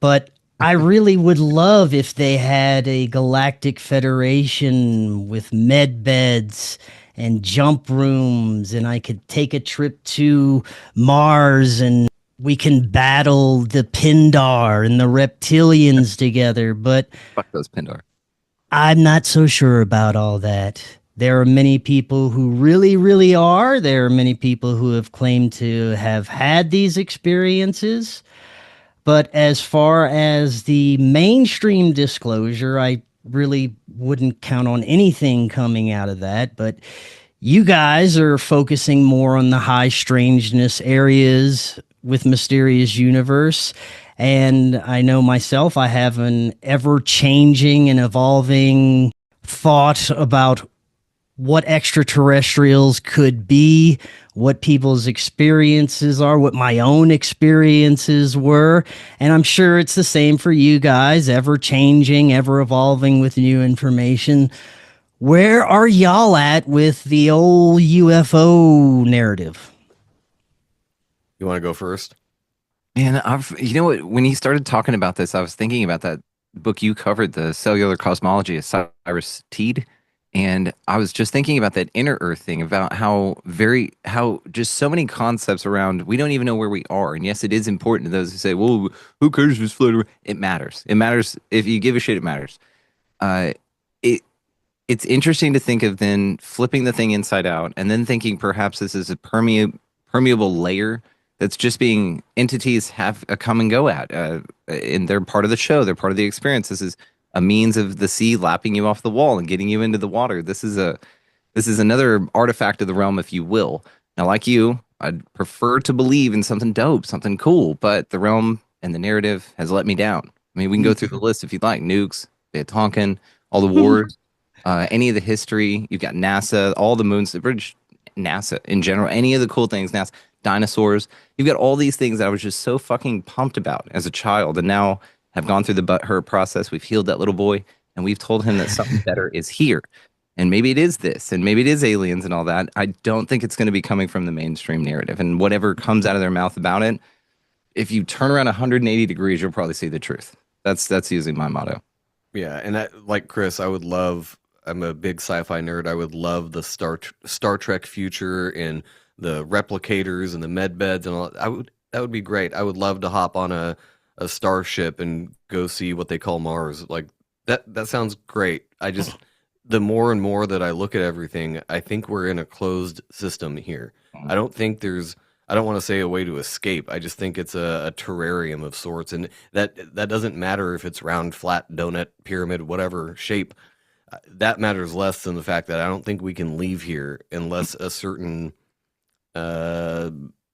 But I really would love if they had a galactic federation with med beds and jump rooms, and I could take a trip to Mars and we can battle the Pindar and the reptilians together. But fuck those Pindar. I'm not so sure about all that. There are many people who really, really are. There are many people who have claimed to have had these experiences. But as far as the mainstream disclosure, I really wouldn't count on anything coming out of that. But you guys are focusing more on the high strangeness areas with Mysterious Universe. And I know myself, I have an ever-changing and evolving thought about what extraterrestrials could be, what people's experiences are, what my own experiences were. And I'm sure it's the same for you guys, ever changing, ever evolving with new information. Where are y'all at with the old UFO narrative? You want to go first? Man, you know what? When he started talking about this, I was thinking about that book you covered, The Cellular Cosmology of Cyrus Teed. And I was just thinking about that inner earth thing, about how just so many concepts around, we don't even know where we are. And yes, it is important to those who say, well, who cares if it's floating around? It matters. It matters. If you give a shit, it matters. It's interesting to think of then flipping the thing inside out and then thinking perhaps this is a permeable layer that's just being entities have a come and go at. And they're part of the show. They're part of the experience. This is a means of the sea lapping you off the wall and getting you into the water. This is another artifact of the realm, if you will. Now, like you, I'd prefer to believe in something dope, something cool, but the realm and the narrative has let me down. I mean, we can go through the list if you'd like. Nukes, Tonkin, all the wars, any of the history. You've got NASA, all the moons, the British, NASA in general, any of the cool things, NASA, dinosaurs. You've got all these things that I was just so fucking pumped about as a child, and now have gone through the butthurt process. We've healed that little boy, and we've told him that something better is here. And maybe it is this, and maybe it is aliens and all that. I don't think it's going to be coming from the mainstream narrative. And whatever comes out of their mouth about it, if you turn around 180 degrees, you'll probably see the truth. That's usually my motto. Yeah, and like Chris, I'm a big sci-fi nerd. I would love the Star Trek future and the replicators and the med beds and all that. That would be great. I would love to hop on a starship and go see what they call Mars. Like that sounds great. I just the more and more that I look at everything, I think we're in a closed system here. I don't want to say a way to escape. I just think it's a terrarium of sorts, and that doesn't matter if it's round, flat, donut, pyramid, whatever shape. That matters less than the fact that I don't think we can leave here unless a certain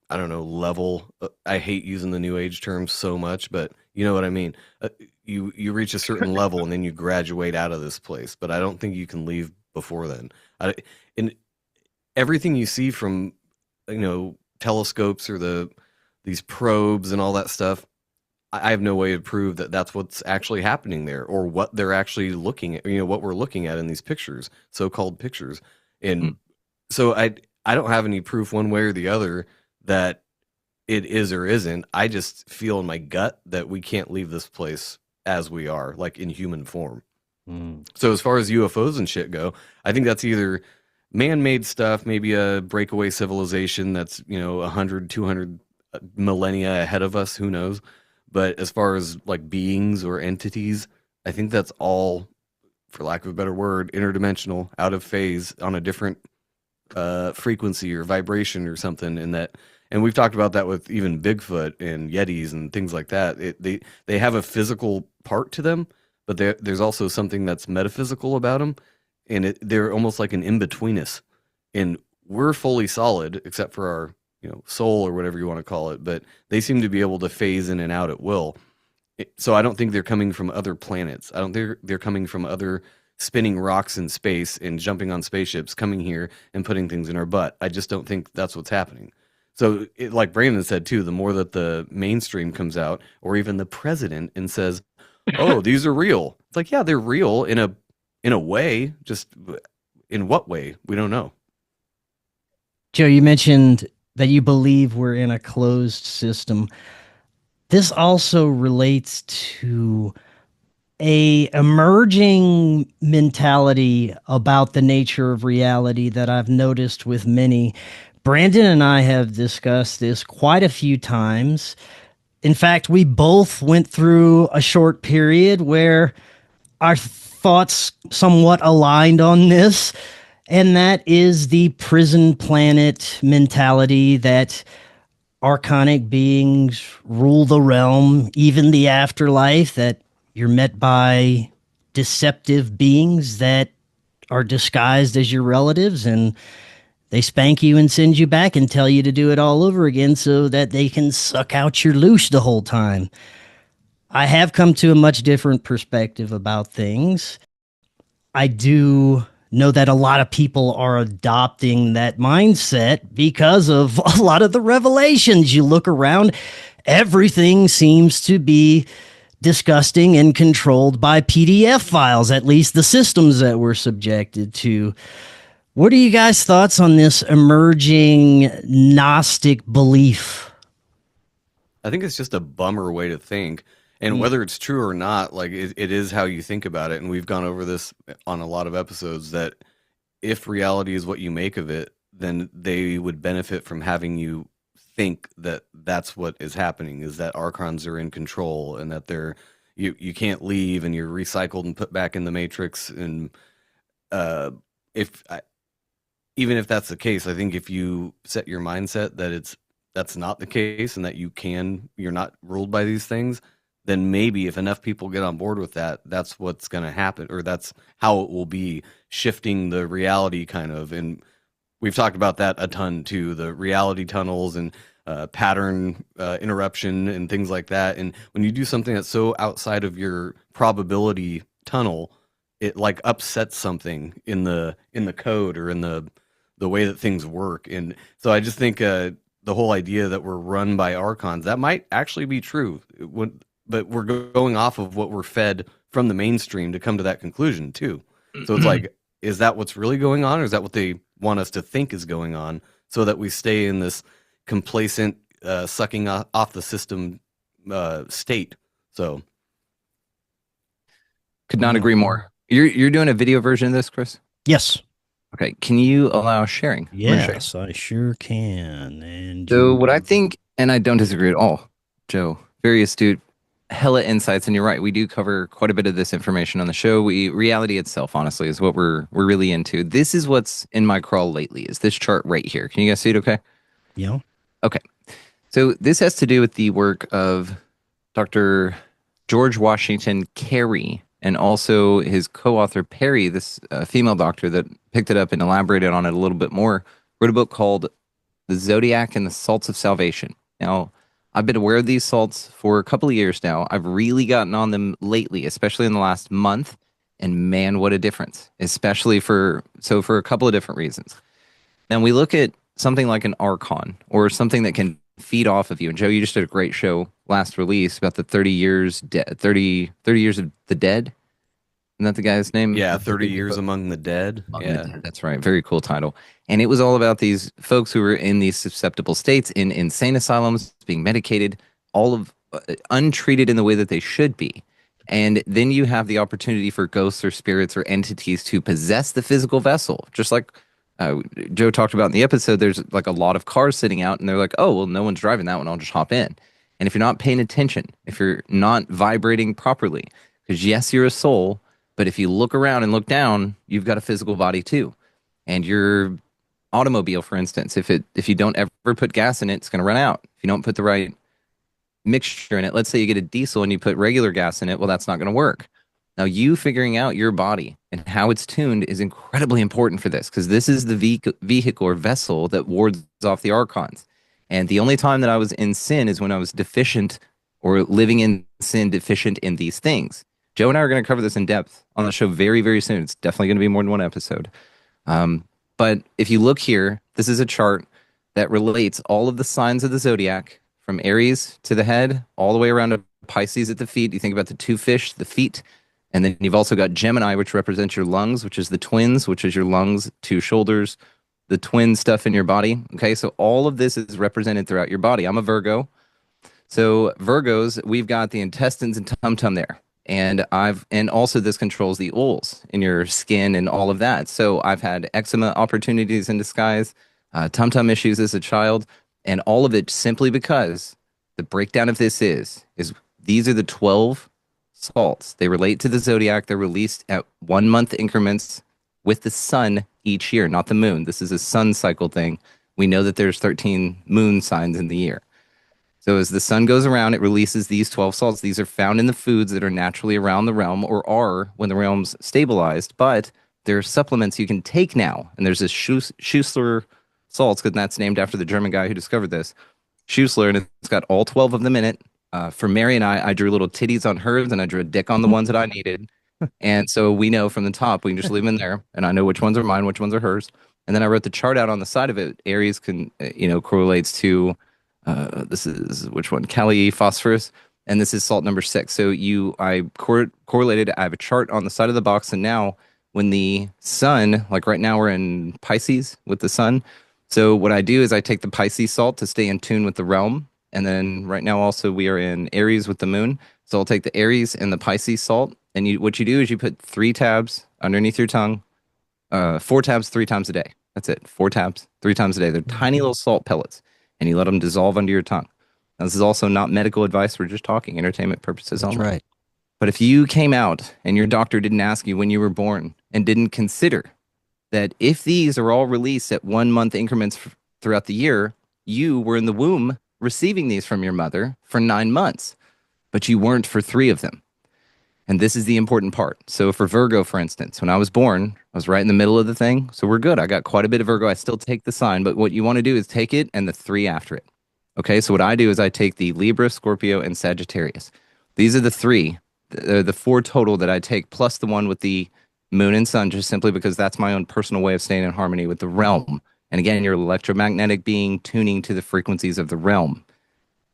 I don't know, level. I hate using the new age terms so much, but you know what I mean. You reach a certain level and then you graduate out of this place, but I don't think you can leave before then. And everything you see from, telescopes or these probes and all that stuff, I have no way to prove that that's what's actually happening there or what they're actually looking at, what we're looking at in these pictures, so-called pictures. And so I don't have any proof one way or the other that it is or isn't. I just feel in my gut that we can't leave this place as we are, like in human form. So as far as UFOs and shit go, I think that's either man-made stuff, maybe a breakaway civilization that's, 100, 200 millennia ahead of us, who knows? But as far as like beings or entities, I think that's all, for lack of a better word, interdimensional, out of phase, on a different frequency or vibration or something. And we've talked about that with even Bigfoot and Yetis and things like that. They have a physical part to them, but there's also something that's metaphysical about them, and they're almost like an in-betweenus. And we're fully solid, except for our soul or whatever you want to call it, but they seem to be able to phase in and out at will. So I don't think they're coming from other planets. I don't think they're coming from other spinning rocks in space and jumping on spaceships, coming here and putting things in our butt. I just don't think that's what's happening. So like Brandon said too, the more that the mainstream comes out, or even the president, and says, oh, these are real. It's like, yeah, they're real in a way, just in what way? We don't know. Joe, you mentioned that you believe we're in a closed system. This also relates to a emerging mentality about the nature of reality that I've noticed with many. Brandon and I have discussed this quite a few times. In fact, we both went through a short period where our thoughts somewhat aligned on this, and that is the prison planet mentality that archonic beings rule the realm, even the afterlife, that you're met by deceptive beings that are disguised as your relatives, and they spank you and send you back and tell you to do it all over again so that they can suck out your loosh the whole time. I have come to a much different perspective about things. I do know that a lot of people are adopting that mindset because of a lot of the revelations. You look around, everything seems to be disgusting and controlled by PDF files, at least the systems that we're subjected to. What are you guys' thoughts on this emerging Gnostic belief? I think it's just a bummer way to think. And whether it's true or not, like it is how you think about it. And we've gone over this on a lot of episodes, that if reality is what you make of it, then they would benefit from having you think that that's what is happening, is that archons are in control and that you can't leave and you're recycled and put back in the matrix. And even if that's the case, I think if you set your mindset that that's not the case and that you're not ruled by these things, then maybe if enough people get on board with that, that's what's going to happen, or that's how it will be, shifting the reality kind of. And we've talked about that a ton too, the reality tunnels and pattern interruption and things like that. And when you do something that's so outside of your probability tunnel, it like upsets something in the code or in the way that things work. And so I just think the whole idea that we're run by archons, that might actually be true. But we're going off of what we're fed from the mainstream to come to that conclusion too. So it's like, is that what's really going on, or is that what they want us to think is going on, so that we stay in this complacent, sucking off the system state? So, could not agree more. You're doing a video version of this, Chris? Yes. Okay. Can you allow sharing? Yes, I sure can. And so what I think, and I don't disagree at all, Joe, very astute, hella insights, and you're right. We do cover quite a bit of this information on the show. Reality itself, honestly, is what we're really into. This is what's in my crawl lately, is this chart right here. Can you guys see it okay? Yeah. Okay. So this has to do with the work of Dr. George Washington Carey, and also his co-author Perry, this female doctor that picked it up and elaborated on it a little bit more, wrote a book called The Zodiac and the Salts of Salvation. Now, I've been aware of these salts for a couple of years now. I've really gotten on them lately, especially in the last month. And man, what a difference, especially for a couple of different reasons. Now we look at something like an archon, or something that can feed off of you. And Joe, you just did a great show last release about the 30 years of the dead. Isn't that the guy's name? Yeah, 30 Years Among the Dead. Yeah, that's right. Very cool title. And it was all about these folks who were in these susceptible states, in insane asylums, being medicated, all of untreated in the way that they should be. And then you have the opportunity for ghosts or spirits or entities to possess the physical vessel. Just like Joe talked about in the episode, there's like a lot of cars sitting out and they're like, oh, well, no one's driving that one. I'll just hop in. And if you're not paying attention, if you're not vibrating properly, because yes, you're a soul, but if you look around and look down, you've got a physical body too. And your automobile, for instance, if you don't ever put gas in it, it's going to run out. If you don't put the right mixture in it, let's say you get a diesel and you put regular gas in it, well, that's not going to work. Now, you figuring out your body and how it's tuned is incredibly important for this, because this is the vehicle or vessel that wards off the archons. And the only time that I was in sin is when I was deficient or living in sin, deficient in these things. Joe and I are going to cover this in depth on the show very, very soon. It's definitely going to be more than one episode. But if you look here, this is a chart that relates all of the signs of the zodiac from Aries to the head, all the way around to Pisces at the feet. You think about the two fish, the feet. And then you've also got Gemini, which represents your lungs, which is the twins, which is your lungs, two shoulders, the twin stuff in your body. Okay, so all of this is represented throughout your body. I'm a Virgo. So Virgos, we've got the intestines and tum-tum there. And also this controls the oils in your skin and all of that. So I've had eczema opportunities in disguise, tum-tum issues as a child, and all of it simply because the breakdown of this is these are the 12 salts. They relate to the zodiac. They're released at 1 month increments with the sun each year, not the moon. This is a sun cycle thing. We know that there's 13 moon signs in the year. So as the sun goes around, it releases these 12 salts. These are found in the foods that are naturally around the realm, or are when the realm's stabilized. But there are supplements you can take now. And there's this Schussler salts, because that's named after the German guy who discovered this. Schussler, and it's got all 12 of them in it. For Mary and I drew little titties on hers, and I drew a dick on the ones that I needed. And so we know from the top, we can just leave them in there. And I know which ones are mine, which ones are hers. And then I wrote the chart out on the side of it. Aries correlates to... this is which one? Kali phosphorus, and this is salt number 6. So I correlated. I have a chart on the side of the box, and now when the sun, like right now we're in Pisces with the sun. So what I do is I take the Pisces salt to stay in tune with the realm, and then right now also we are in Aries with the moon. So I'll take the Aries and the Pisces salt, and what you do is you put 3 tabs underneath your tongue, 4 tabs 3 times a day. That's it. 4 tabs 3 times a day. They're tiny little salt pellets. And you let them dissolve under your tongue. Now, this is also not medical advice. We're just talking entertainment purposes only. That's right. But if you came out and your doctor didn't ask you when you were born and didn't consider that if these are all released at 1 month increments throughout the year, you were in the womb receiving these from your mother for 9 months, but you weren't for 3 of them. And this is the important part. So for Virgo, for instance, when I was born, I was right in the middle of the thing. So we're good. I got quite a bit of Virgo. I still take the sign, but what you want to do is take it and the 3 after it. Okay, so what I do is I take the Libra, Scorpio, and Sagittarius. These are the 3, the 4 total that I take, plus the one with the moon and sun, just simply because that's my own personal way of staying in harmony with the realm. And again, your electromagnetic being tuning to the frequencies of the realm.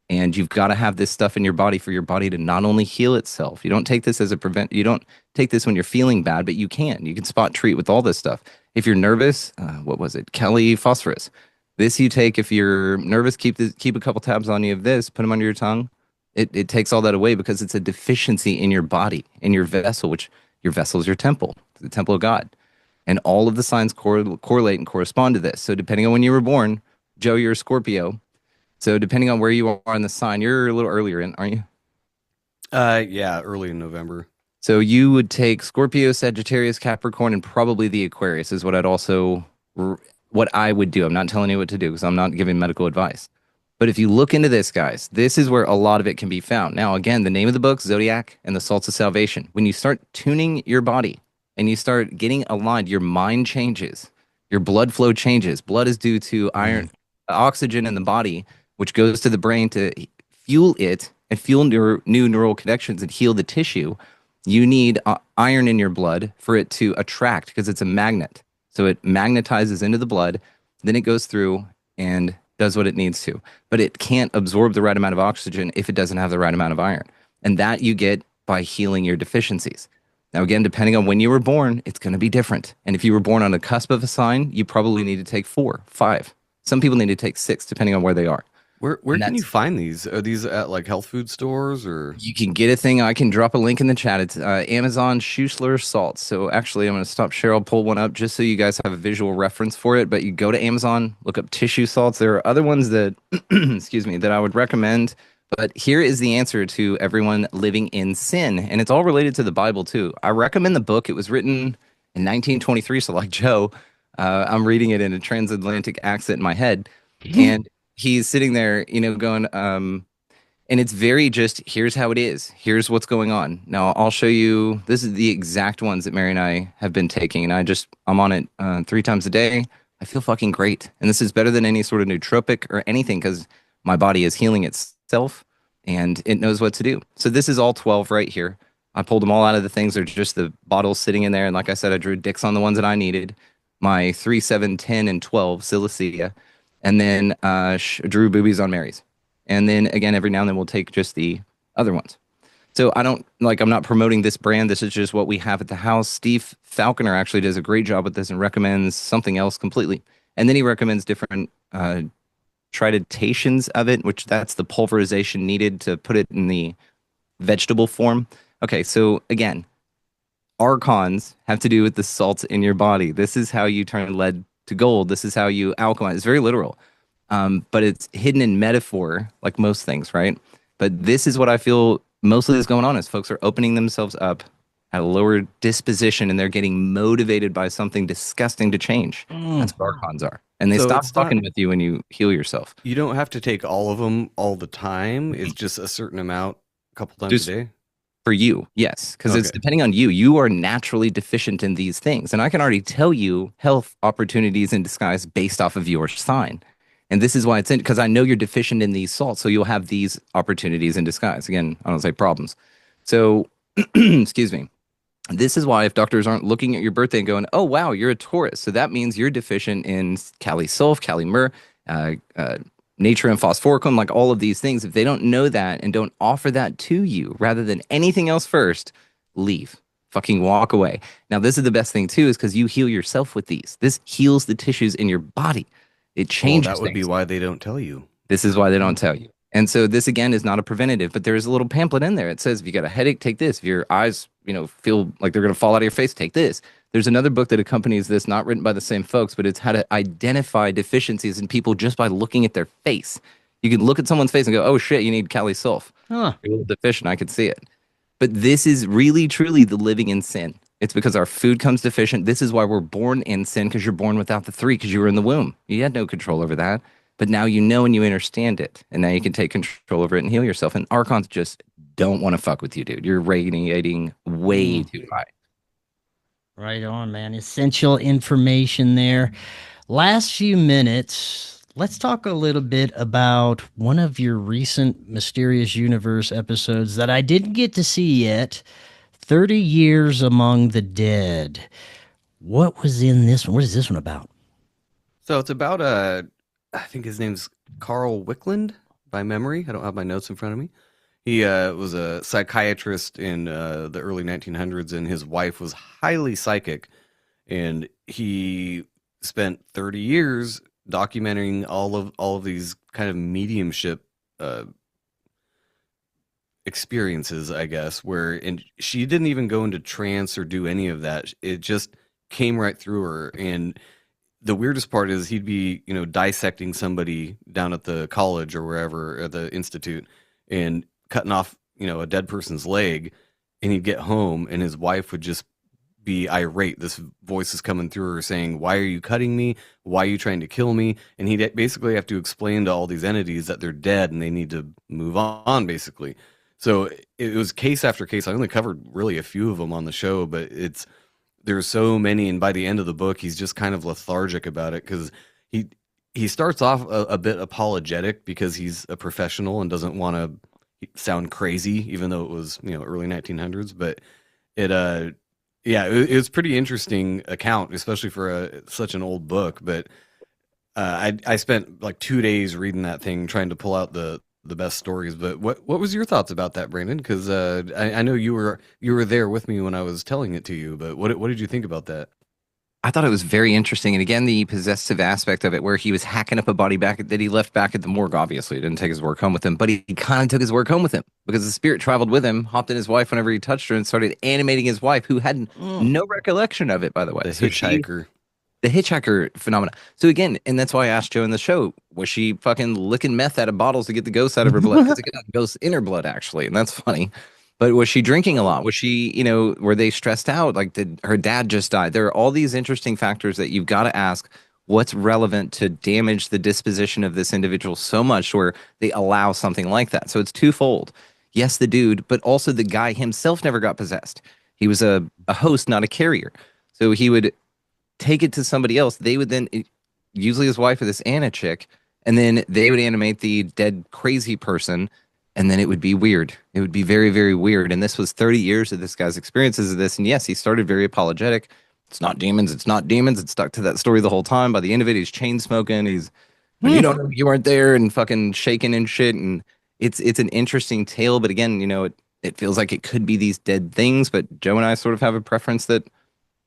And you've got to have this stuff in your body for your body to not only heal itself. You don't take this as you don't take this when you're feeling bad, but you can. You can spot treat with all this stuff. If you're nervous, what was it? Kali phosphorus. This you take if you're nervous, keep a couple tabs on you of this, put them under your tongue. It takes all that away because it's a deficiency in your body, in your vessel, which your vessel is your temple, the temple of God. And all of the signs correlate and correspond to this. So depending on when you were born, Joe, you're a Scorpio. So depending on where you are in the sign, you're a little earlier in, aren't you? Yeah, early in November. So you would take Scorpio, Sagittarius, Capricorn, and probably the Aquarius is what I would do. I'm not telling you what to do because I'm not giving medical advice. But if you look into this, guys, this is where a lot of it can be found. Now, again, the name of the book, Zodiac and the Salts of Salvation. When you start tuning your body and you start getting aligned, your mind changes, your blood flow changes. Blood is due to oxygen in the body, which goes to the brain to fuel it and fuel new neural connections and heal the tissue. You need iron in your blood for it to attract because it's a magnet. So it magnetizes into the blood, then it goes through and does what it needs to. But it can't absorb the right amount of oxygen if it doesn't have the right amount of iron. And that you get by healing your deficiencies. Now, again, depending on when you were born, it's going to be different. And if you were born on the cusp of a sign, you probably need to take 4, 5. Some people need to take 6, depending on where they are. Where can you find these? Are these at like health food stores or? You can get a thing. I can drop a link in the chat. It's Amazon Schussler salts. So actually, I'm going to stop share. I'll pull one up just so you guys have a visual reference for it. But you go to Amazon, look up tissue salts. There are other ones that, excuse me, that I would recommend. But here is the answer to everyone living in sin. And it's all related to the Bible, too. I recommend the book. It was written in 1923. So like Joe, I'm reading it in a transatlantic accent in my head. And he's sitting there, going, and it's very just, here's how it is. Here's what's going on. Now, I'll show you. This is the exact ones that Mary and I have been taking. And I'm on it 3 times a day. I feel fucking great. And this is better than any sort of nootropic or anything because my body is healing itself and it knows what to do. So this is all 12 right here. I pulled them all out of the things. They're just the bottles sitting in there. And like I said, I drew dicks on the ones that I needed. My 3, 7, 10, and 12 Silicea. And then drew boobies on Mary's. And then again, every now and then we'll take just the other ones. So I'm not promoting this brand. This is just what we have at the house. Steve Falconer actually does a great job with this and recommends something else completely. And then he recommends different triturations of it, which that's the pulverization needed to put it in the vegetable form. Okay, so again, archons have to do with the salts in your body. This is how you turn lead to gold. This is how you alchemize. It's very literal, but it's hidden in metaphor, like most things, right? But this is what I feel mostly is going on is folks are opening themselves up at a lower disposition and they're getting motivated by something disgusting to change. That's what archons are. And they stop fucking with you when you heal yourself. You don't have to take all of them all the time. It's just a certain amount a couple times a day. For you, yes, because it's depending on you. You are naturally deficient in these things. And I can already tell you health opportunities in disguise based off of your sign. And this is why it's in, because I know you're deficient in these salts. So you'll have these opportunities in disguise. Again, I don't say problems. So, excuse me. This is why if doctors aren't looking at your birthday and going, oh, wow, you're a Taurus. So that means you're deficient in Kali Sulf, Kali Myrrh, natrium phosphoricum, like all of these things. If they don't know that and don't offer that to you rather than anything else first, leave. Fucking walk away. Now, this is the best thing too, is because you heal yourself with these. This heals the tissues in your body. It changes that would things. be why they don't tell you. This is why they don't tell you. And so this, again, is not a preventative, but there's a little pamphlet in there. It says, if you got a headache, take this. If your eyes, feel like they're going to fall out of your face, take this. There's another book that accompanies this, not written by the same folks, but it's how to identify deficiencies in people just by looking at their face. You can look at someone's face and go, oh, shit, you need Kali Sulf. You're a little deficient. I could see it. But this is really, truly the living in sin. It's because our food comes deficient. This is why we're born in sin, because you're born without the 3, because you were in the womb. You had no control over that. But now you know and you understand it. And now you can take control over it and heal yourself. And archons just don't want to fuck with you, dude. You're radiating way too high. Right on, man. Essential information there. Last few minutes, let's talk a little bit about one of your recent Mysterious Universe episodes that I didn't get to see yet, 30 Years Among the Dead. What was in this one? What is this one about? So it's about I think his name's Carl Wickland, by memory. I don't have my notes in front of me. He was a psychiatrist in the early 1900s, and his wife was highly psychic. And he spent 30 years documenting all of these kind of mediumship experiences, I guess, and she didn't even go into trance or do any of that. It just came right through her. And the weirdest part is he'd be, dissecting somebody down at the college or wherever, at the institute, and cutting off, a dead person's leg, and he'd get home and his wife would just be irate. This voice is coming through her saying, why are you cutting me? Why are you trying to kill me? And he'd basically have to explain to all these entities that they're dead and they need to move on, basically. So it was case after case. I only covered really a few of them on the show, but there's so many, and by the end of the book, he's just kind of lethargic about it, because he starts off a bit apologetic because he's a professional and doesn't want to sound crazy, even though it was early 1900s. But it was pretty interesting account, especially for such an old book. But I spent like 2 days reading that thing, trying to pull out the best stories. But what was your thoughts about that, Brandon? Because I know you were there with me when I was telling it to you. But what did you think about that? I thought it was very interesting. And again, the possessive aspect of it, where he was hacking up a body back that he left back at the morgue. Obviously, he didn't take his work home with him, but he kind of took his work home with him because the spirit traveled with him, hopped in his wife whenever he touched her, and started animating his wife, who had no recollection of it, by the way. The hitchhiker. The hitchhiker phenomena. So again, and that's why I asked Joe in the show, was she fucking licking meth out of bottles to get the ghosts out of her blood? Because it got ghosts in her blood, actually, and that's funny. But was she drinking a lot? Was she, were they stressed out? Like, did her dad just die? There are all these interesting factors that you've got to ask what's relevant to damage the disposition of this individual so much where they allow something like that. So it's twofold. Yes, the dude, but also the guy himself never got possessed. He was a host, not a carrier. So he would take it to somebody else. They would then, usually his wife or this Anna chick, and then they would animate the dead crazy person. And then it would be weird. It would be very, very weird. And this was 30 years of this guy's experiences of this. And yes, he started very apologetic. It's not demons. It's not demons. It stuck to that story the whole time. By the end of it, he's chain smoking. He's, you don't know, you weren't there, and fucking shaking and shit. And it's an interesting tale. But again, it feels like it could be these dead things. But Joe and I sort of have a preference that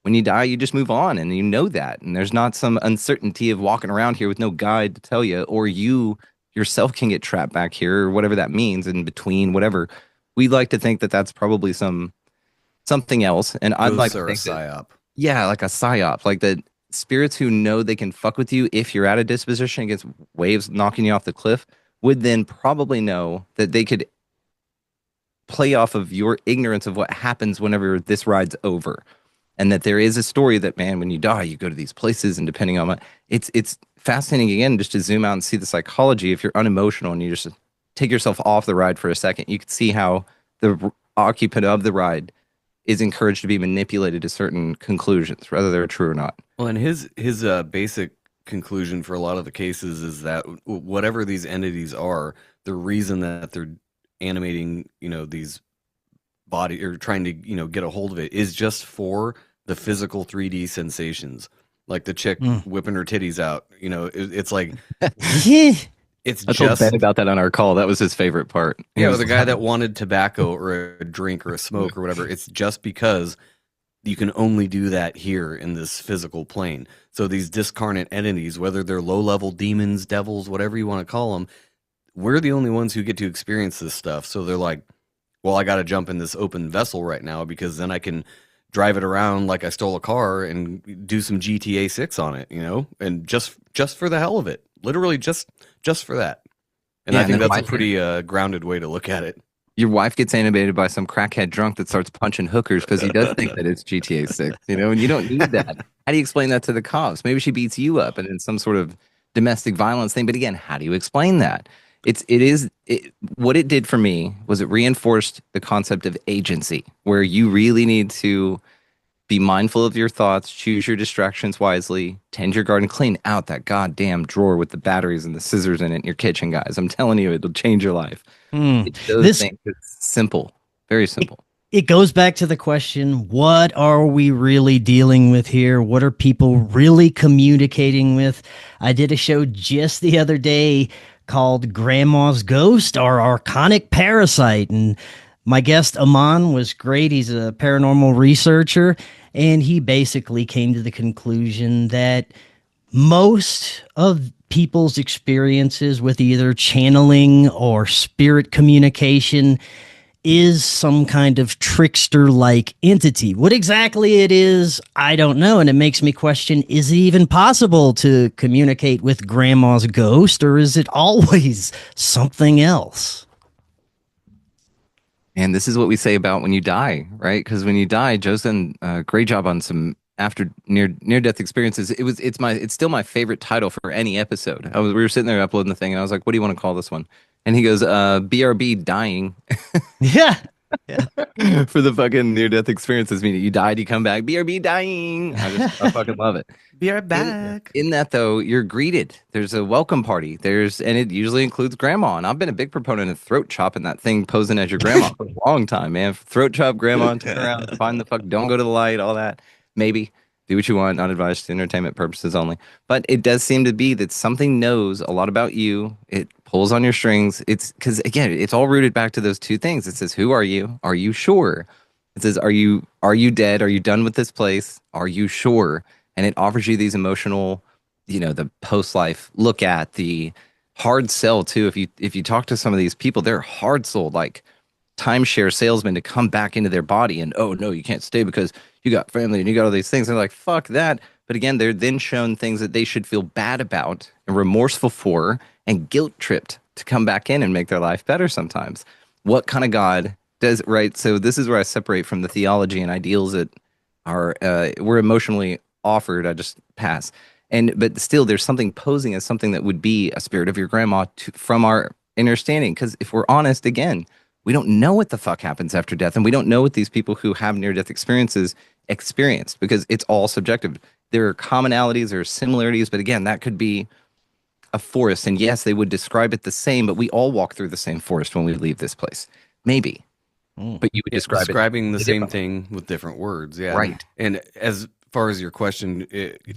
when you die, you just move on, and you know that. And there's not some uncertainty of walking around here with no guide to tell you, or you yourself can get trapped back here, or whatever that means, in between, whatever. We'd like to think that that's probably something else. And I'd like to think a psyop. Yeah, like a psyop, like the spirits who know they can fuck with you if you're at a disposition against waves knocking you off the cliff would then probably know that they could play off of your ignorance of what happens whenever this ride's over. And that there is a story that, man, when you die, you go to these places, and depending on what, it's fascinating, again, just to zoom out and see the psychology. If you're unemotional and you just take yourself off the ride for a second, you can see how the occupant of the ride is encouraged to be manipulated to certain conclusions, whether they're true or not. Well, and his basic conclusion for a lot of the cases is that whatever these entities are, the reason that they're animating, these body, or trying to, get a hold of it, is just for the physical 3D sensations. Like the chick whipping her titties out, it's like, it's I told Ben about that on our call. That was his favorite part. The guy that wanted tobacco or a drink or a smoke or whatever. It's just because you can only do that here in this physical plane. So these discarnate entities, whether they're low-level demons, devils, whatever you want to call them, we're the only ones who get to experience this stuff. So they're like, well, I got to jump in this open vessel right now, because then I can drive it around like I stole a car and do some GTA 6 on it, and just for the hell of it, literally just for that. And I think that's a pretty grounded way to look at it. Your wife gets animated by some crackhead drunk that starts punching hookers because he does think that it's GTA 6, and you don't need that. How do you explain that to the cops? Maybe she beats you up and it's some sort of domestic violence thing. But again, how do you explain that? What it did for me was it reinforced the concept of agency, where you really need to be mindful of your thoughts, choose your distractions wisely, tend your garden, clean out that goddamn drawer with the batteries and the scissors in it in your kitchen, guys. I'm telling you, it'll change your life. Those things, it's simple, very simple. It goes back to the question, what are we really dealing with here? What are people really communicating with? I did a show just the other day called Grandma's Ghost, or Archonic Parasite. And my guest, Aman, was great. He's a paranormal researcher, and he basically came to the conclusion that most of people's experiences with either channeling or spirit communication is some kind of trickster-like entity. What exactly it is, I don't know. And it makes me question, is it even possible to communicate with Grandma's ghost, or is it always something else? And this is what we say about when you die, right? Because when you die, Joe's done a great job on some after near-death experiences. It's still my favorite title for any episode. We were sitting there uploading the thing, and I was like, what do you want to call this one? And he goes, BRB dying. Yeah. For the fucking near-death experiences, meaning you died, you come back, BRB dying. I fucking love it. Be right back. In that, though, you're greeted. There's a welcome party. And it usually includes grandma. And I've been a big proponent of throat chopping that thing, posing as your grandma for a long time, man. Throat chop grandma, turn around, find the fuck, don't go to the light, all that. Maybe. Do what you want, not advised, entertainment purposes only. But it does seem to be that something knows a lot about you. It pulls on your strings. It's because, again, it's all rooted back to those two things. It says, who are you? Are you sure? It says, are you dead? Are you done with this place? Are you sure? and it offers you these emotional, the post-life look at, the hard sell too. If you talk to some of these people, they're hard sold, like timeshare salesmen, to come back into their body, and oh no, you can't stay because you got family and you got all these things. They're like, fuck that. But again, they're then shown things that they should feel bad about and remorseful for and guilt tripped to come back in and make their life better sometimes. What kind of God does, right? So this is where I separate from the theology and ideals that are we're emotionally offered. I just pass. But still, there's something posing as something that would be a spirit of your grandma from our understanding. Because if we're honest, again, we don't know what the fuck happens after death, and we don't know what these people who have near-death experiences experienced, because it's all subjective. There are commonalities, there are similarities, but again, that could be a forest, and yes, they would describe it the same, but we all walk through the same forest when we leave this place. Maybe. But you would describing the same thing with different words. Yeah. Right. And as far as your question,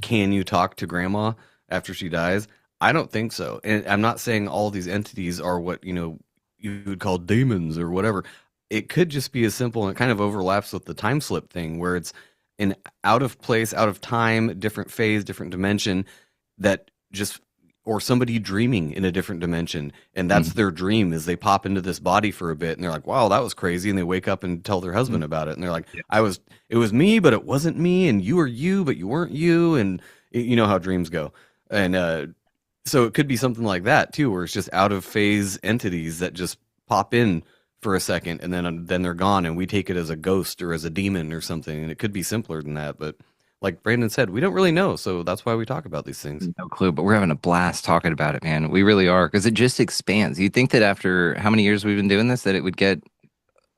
can you talk to grandma after she dies? I don't think so. And I'm not saying all these entities are what, you would call demons or whatever. It could just be as simple, and it kind of overlaps with the time slip thing, where it's an out of place, out of time, different phase, different dimension, that just, or somebody dreaming in a different dimension, and that's their dream, is they pop into this body for a bit and they're like, wow, that was crazy, and they wake up and tell their husband about it, and they're like, it was me, but it wasn't me, and you were you, but you weren't you, and you know how dreams go. And so it could be something like that too, where it's just out of phase entities that just pop in for a second, and then they're gone, and we take it as a ghost or as a demon or something. And it could be simpler than that, but like Brandon said, we don't really know, so that's why we talk about these things. No clue, but we're having a blast talking about it, man. We really are, because it just expands. You'd think that after how many years we've been doing this, that it would get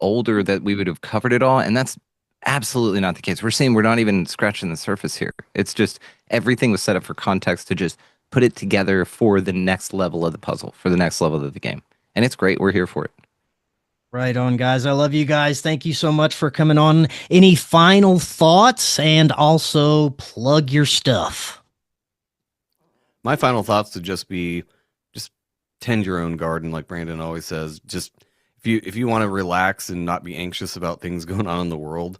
older, that we would have covered it all, and that's absolutely not the case. We're saying we're not even scratching the surface here. It's just everything was set up for context to just put it together for the next level of the puzzle, for the next level of the game. And it's great. We're here for it. Right on, guys. I love you guys. Thank you so much for coming on. Any final thoughts? And also plug your stuff. My final thoughts would just be, just tend your own garden, like Brandon always says. Just if you want to relax and not be anxious about things going on in the world,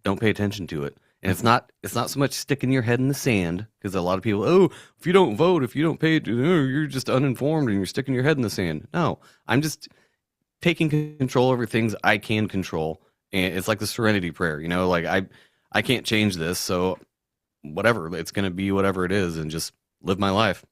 don't pay attention to it. And it's not so much sticking your head in the sand, because a lot of people, if you don't vote, if you don't pay, you're just uninformed and you're sticking your head in the sand. No, I'm just taking control over things I can control. And it's like the serenity prayer, like I can't change this, so whatever, it's going to be whatever it is, and just live my life.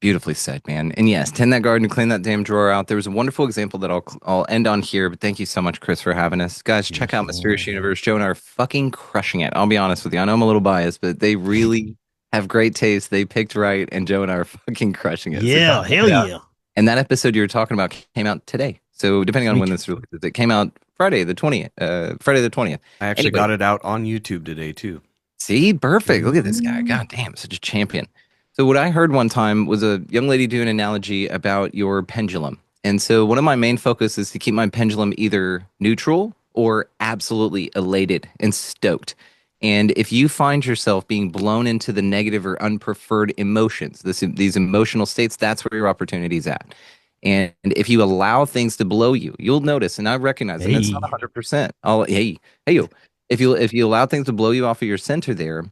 Beautifully said, man. And yes, tend that garden, clean that damn drawer out. There was a wonderful example that I'll end on here, but thank you so much, Chris, for having us. Guys, check out Mysterious Universe. Joe and I are fucking crushing it. I'll be honest with you. I know I'm a little biased, but they really have great taste. They picked right, and Joe and I are fucking crushing it. Yeah, so hell yeah. And that episode you were talking about came out today. So depending on when this releases, it came out Friday the 20th. I actually got it out on YouTube today, too. See? Perfect. Look at this guy. God damn, such a champion. So what I heard one time was a young lady do an analogy about your pendulum. And so one of my main focus is to keep my pendulum either neutral or absolutely elated and stoked. And if you find yourself being blown into the negative or unpreferred emotions, these emotional states, that's where your opportunity is at. And if you allow things to blow you, you'll notice, and I recognize, and it's not 100%. If you allow things to blow you off of your center there,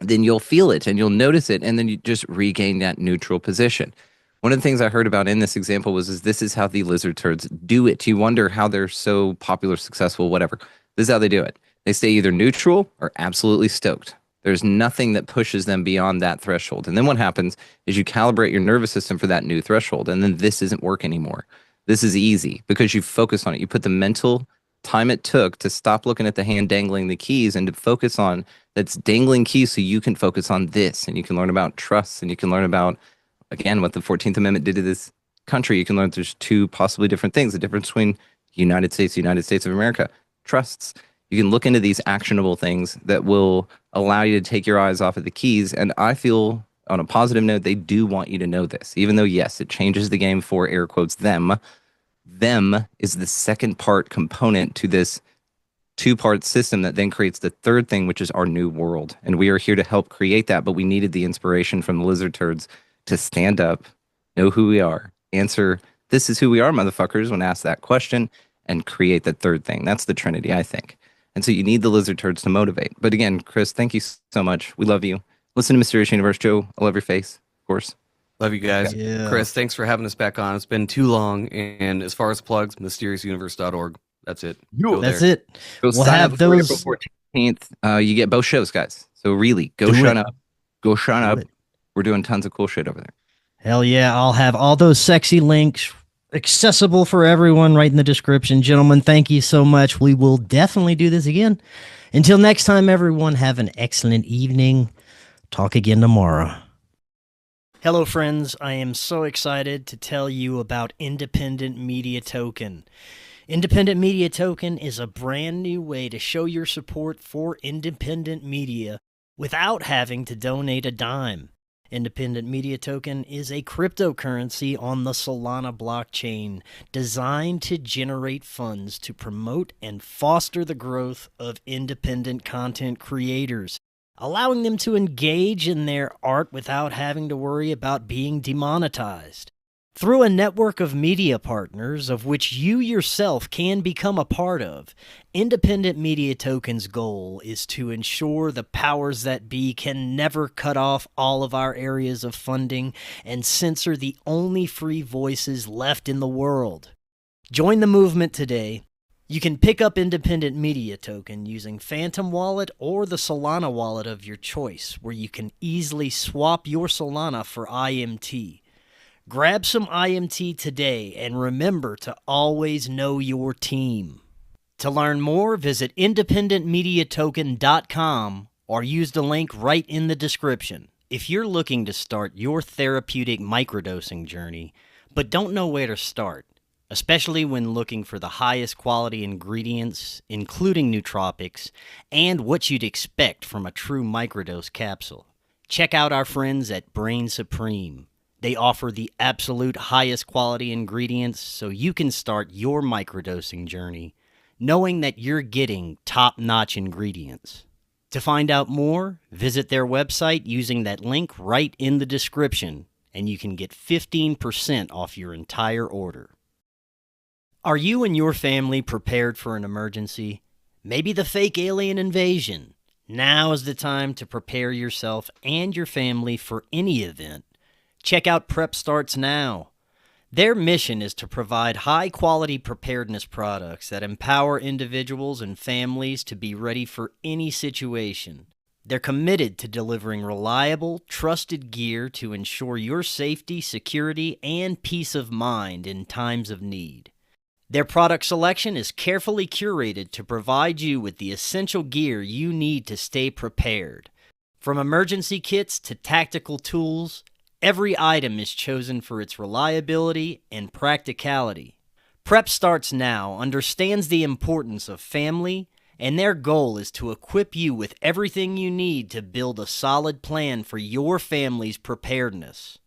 then you'll feel it and you'll notice it, and then you just regain that neutral position. One of the things I heard about in this example was this is how the lizard-turds do it. You wonder how they're so popular, successful, whatever. This is how they do it. They stay either neutral or absolutely stoked. There's nothing that pushes them beyond that threshold. And then what happens is you calibrate your nervous system for that new threshold, and then this isn't work anymore. This is easy because you focus on it. You put the mental time it took to stop looking at the hand dangling the keys and to focus on that's dangling keys, so you can focus on this, and you can learn about trust, and you can learn about, again, what the 14th Amendment did to this country. You can learn there's two possibly different things, the difference between United States of America, trusts. You can look into these actionable things that will allow you to take your eyes off of the keys. And I feel, on a positive note, they do want you to know this, even though, yes, it changes the game for, air quotes, them. Them is the second part component to this two-part system that then creates the third thing, which is our new world. And we are here to help create that, but we needed the inspiration from the lizard-turds to stand up, know who we are, answer, this is who we are, motherfuckers, when asked that question, and create the third thing. That's the Trinity, I think. And so you need the lizard turds to motivate. But again, Chris, thank you so much. We love you. Listen to Mysterious Universe. Joe, I love your face, of course. Love you guys. Yeah. Chris, thanks for having us back on. It's been too long. And as far as plugs, mysteriousuniverse.org. That's it. That's it. Go we'll sign have up for those. April 14th. You get both shows, guys. So really, go sign up. Go sign up. We're doing tons of cool shit over there. Hell yeah. I'll have all those sexy links accessible for everyone right in the description. Gentlemen, thank you so much. We will definitely do this again. Until next time, everyone, have an excellent evening. Talk again tomorrow. Hello, friends. I am so excited to tell you about Independent Media Token. Independent Media Token is a brand new way to show your support for independent media without having to donate a dime. Independent Media Token is a cryptocurrency on the Solana blockchain designed to generate funds to promote and foster the growth of independent content creators, allowing them to engage in their art without having to worry about being demonetized. Through a network of media partners, of which you yourself can become a part of, Independent Media Token's goal is to ensure the powers that be can never cut off all of our areas of funding and censor the only free voices left in the world. Join the movement today. You can pick up Independent Media Token using Phantom Wallet or the Solana wallet of your choice, where you can easily swap your Solana for IMT. Grab some IMT today and remember to always know your team. To learn more, visit independentmediatoken.com or use the link right in the description. If you're looking to start your therapeutic microdosing journey, but don't know where to start, especially when looking for the highest quality ingredients, including nootropics, and what you'd expect from a true microdose capsule, check out our friends at Brainsupreme. They offer the absolute highest quality ingredients so you can start your microdosing journey knowing that you're getting top-notch ingredients. To find out more, visit their website using that link right in the description, and you can get 15% off your entire order. Are you and your family prepared for an emergency? Maybe the fake alien invasion? Now is the time to prepare yourself and your family for any event. Check out Prep Starts Now. Their mission is to provide high-quality preparedness products that empower individuals and families to be ready for any situation. They're committed to delivering reliable, trusted gear to ensure your safety, security, and peace of mind in times of need. Their product selection is carefully curated to provide you with the essential gear you need to stay prepared. From emergency kits to tactical tools, every item is chosen for its reliability and practicality. Prep Starts Now understands the importance of family, and their goal is to equip you with everything you need to build a solid plan for your family's preparedness.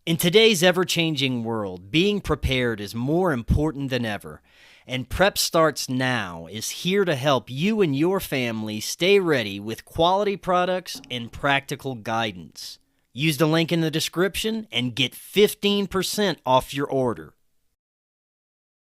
In today's ever-changing world, being prepared is more important than ever, and Prep Starts Now is here to help you and your family stay ready with quality products and practical guidance. Use the link in the description and get 15% off your order.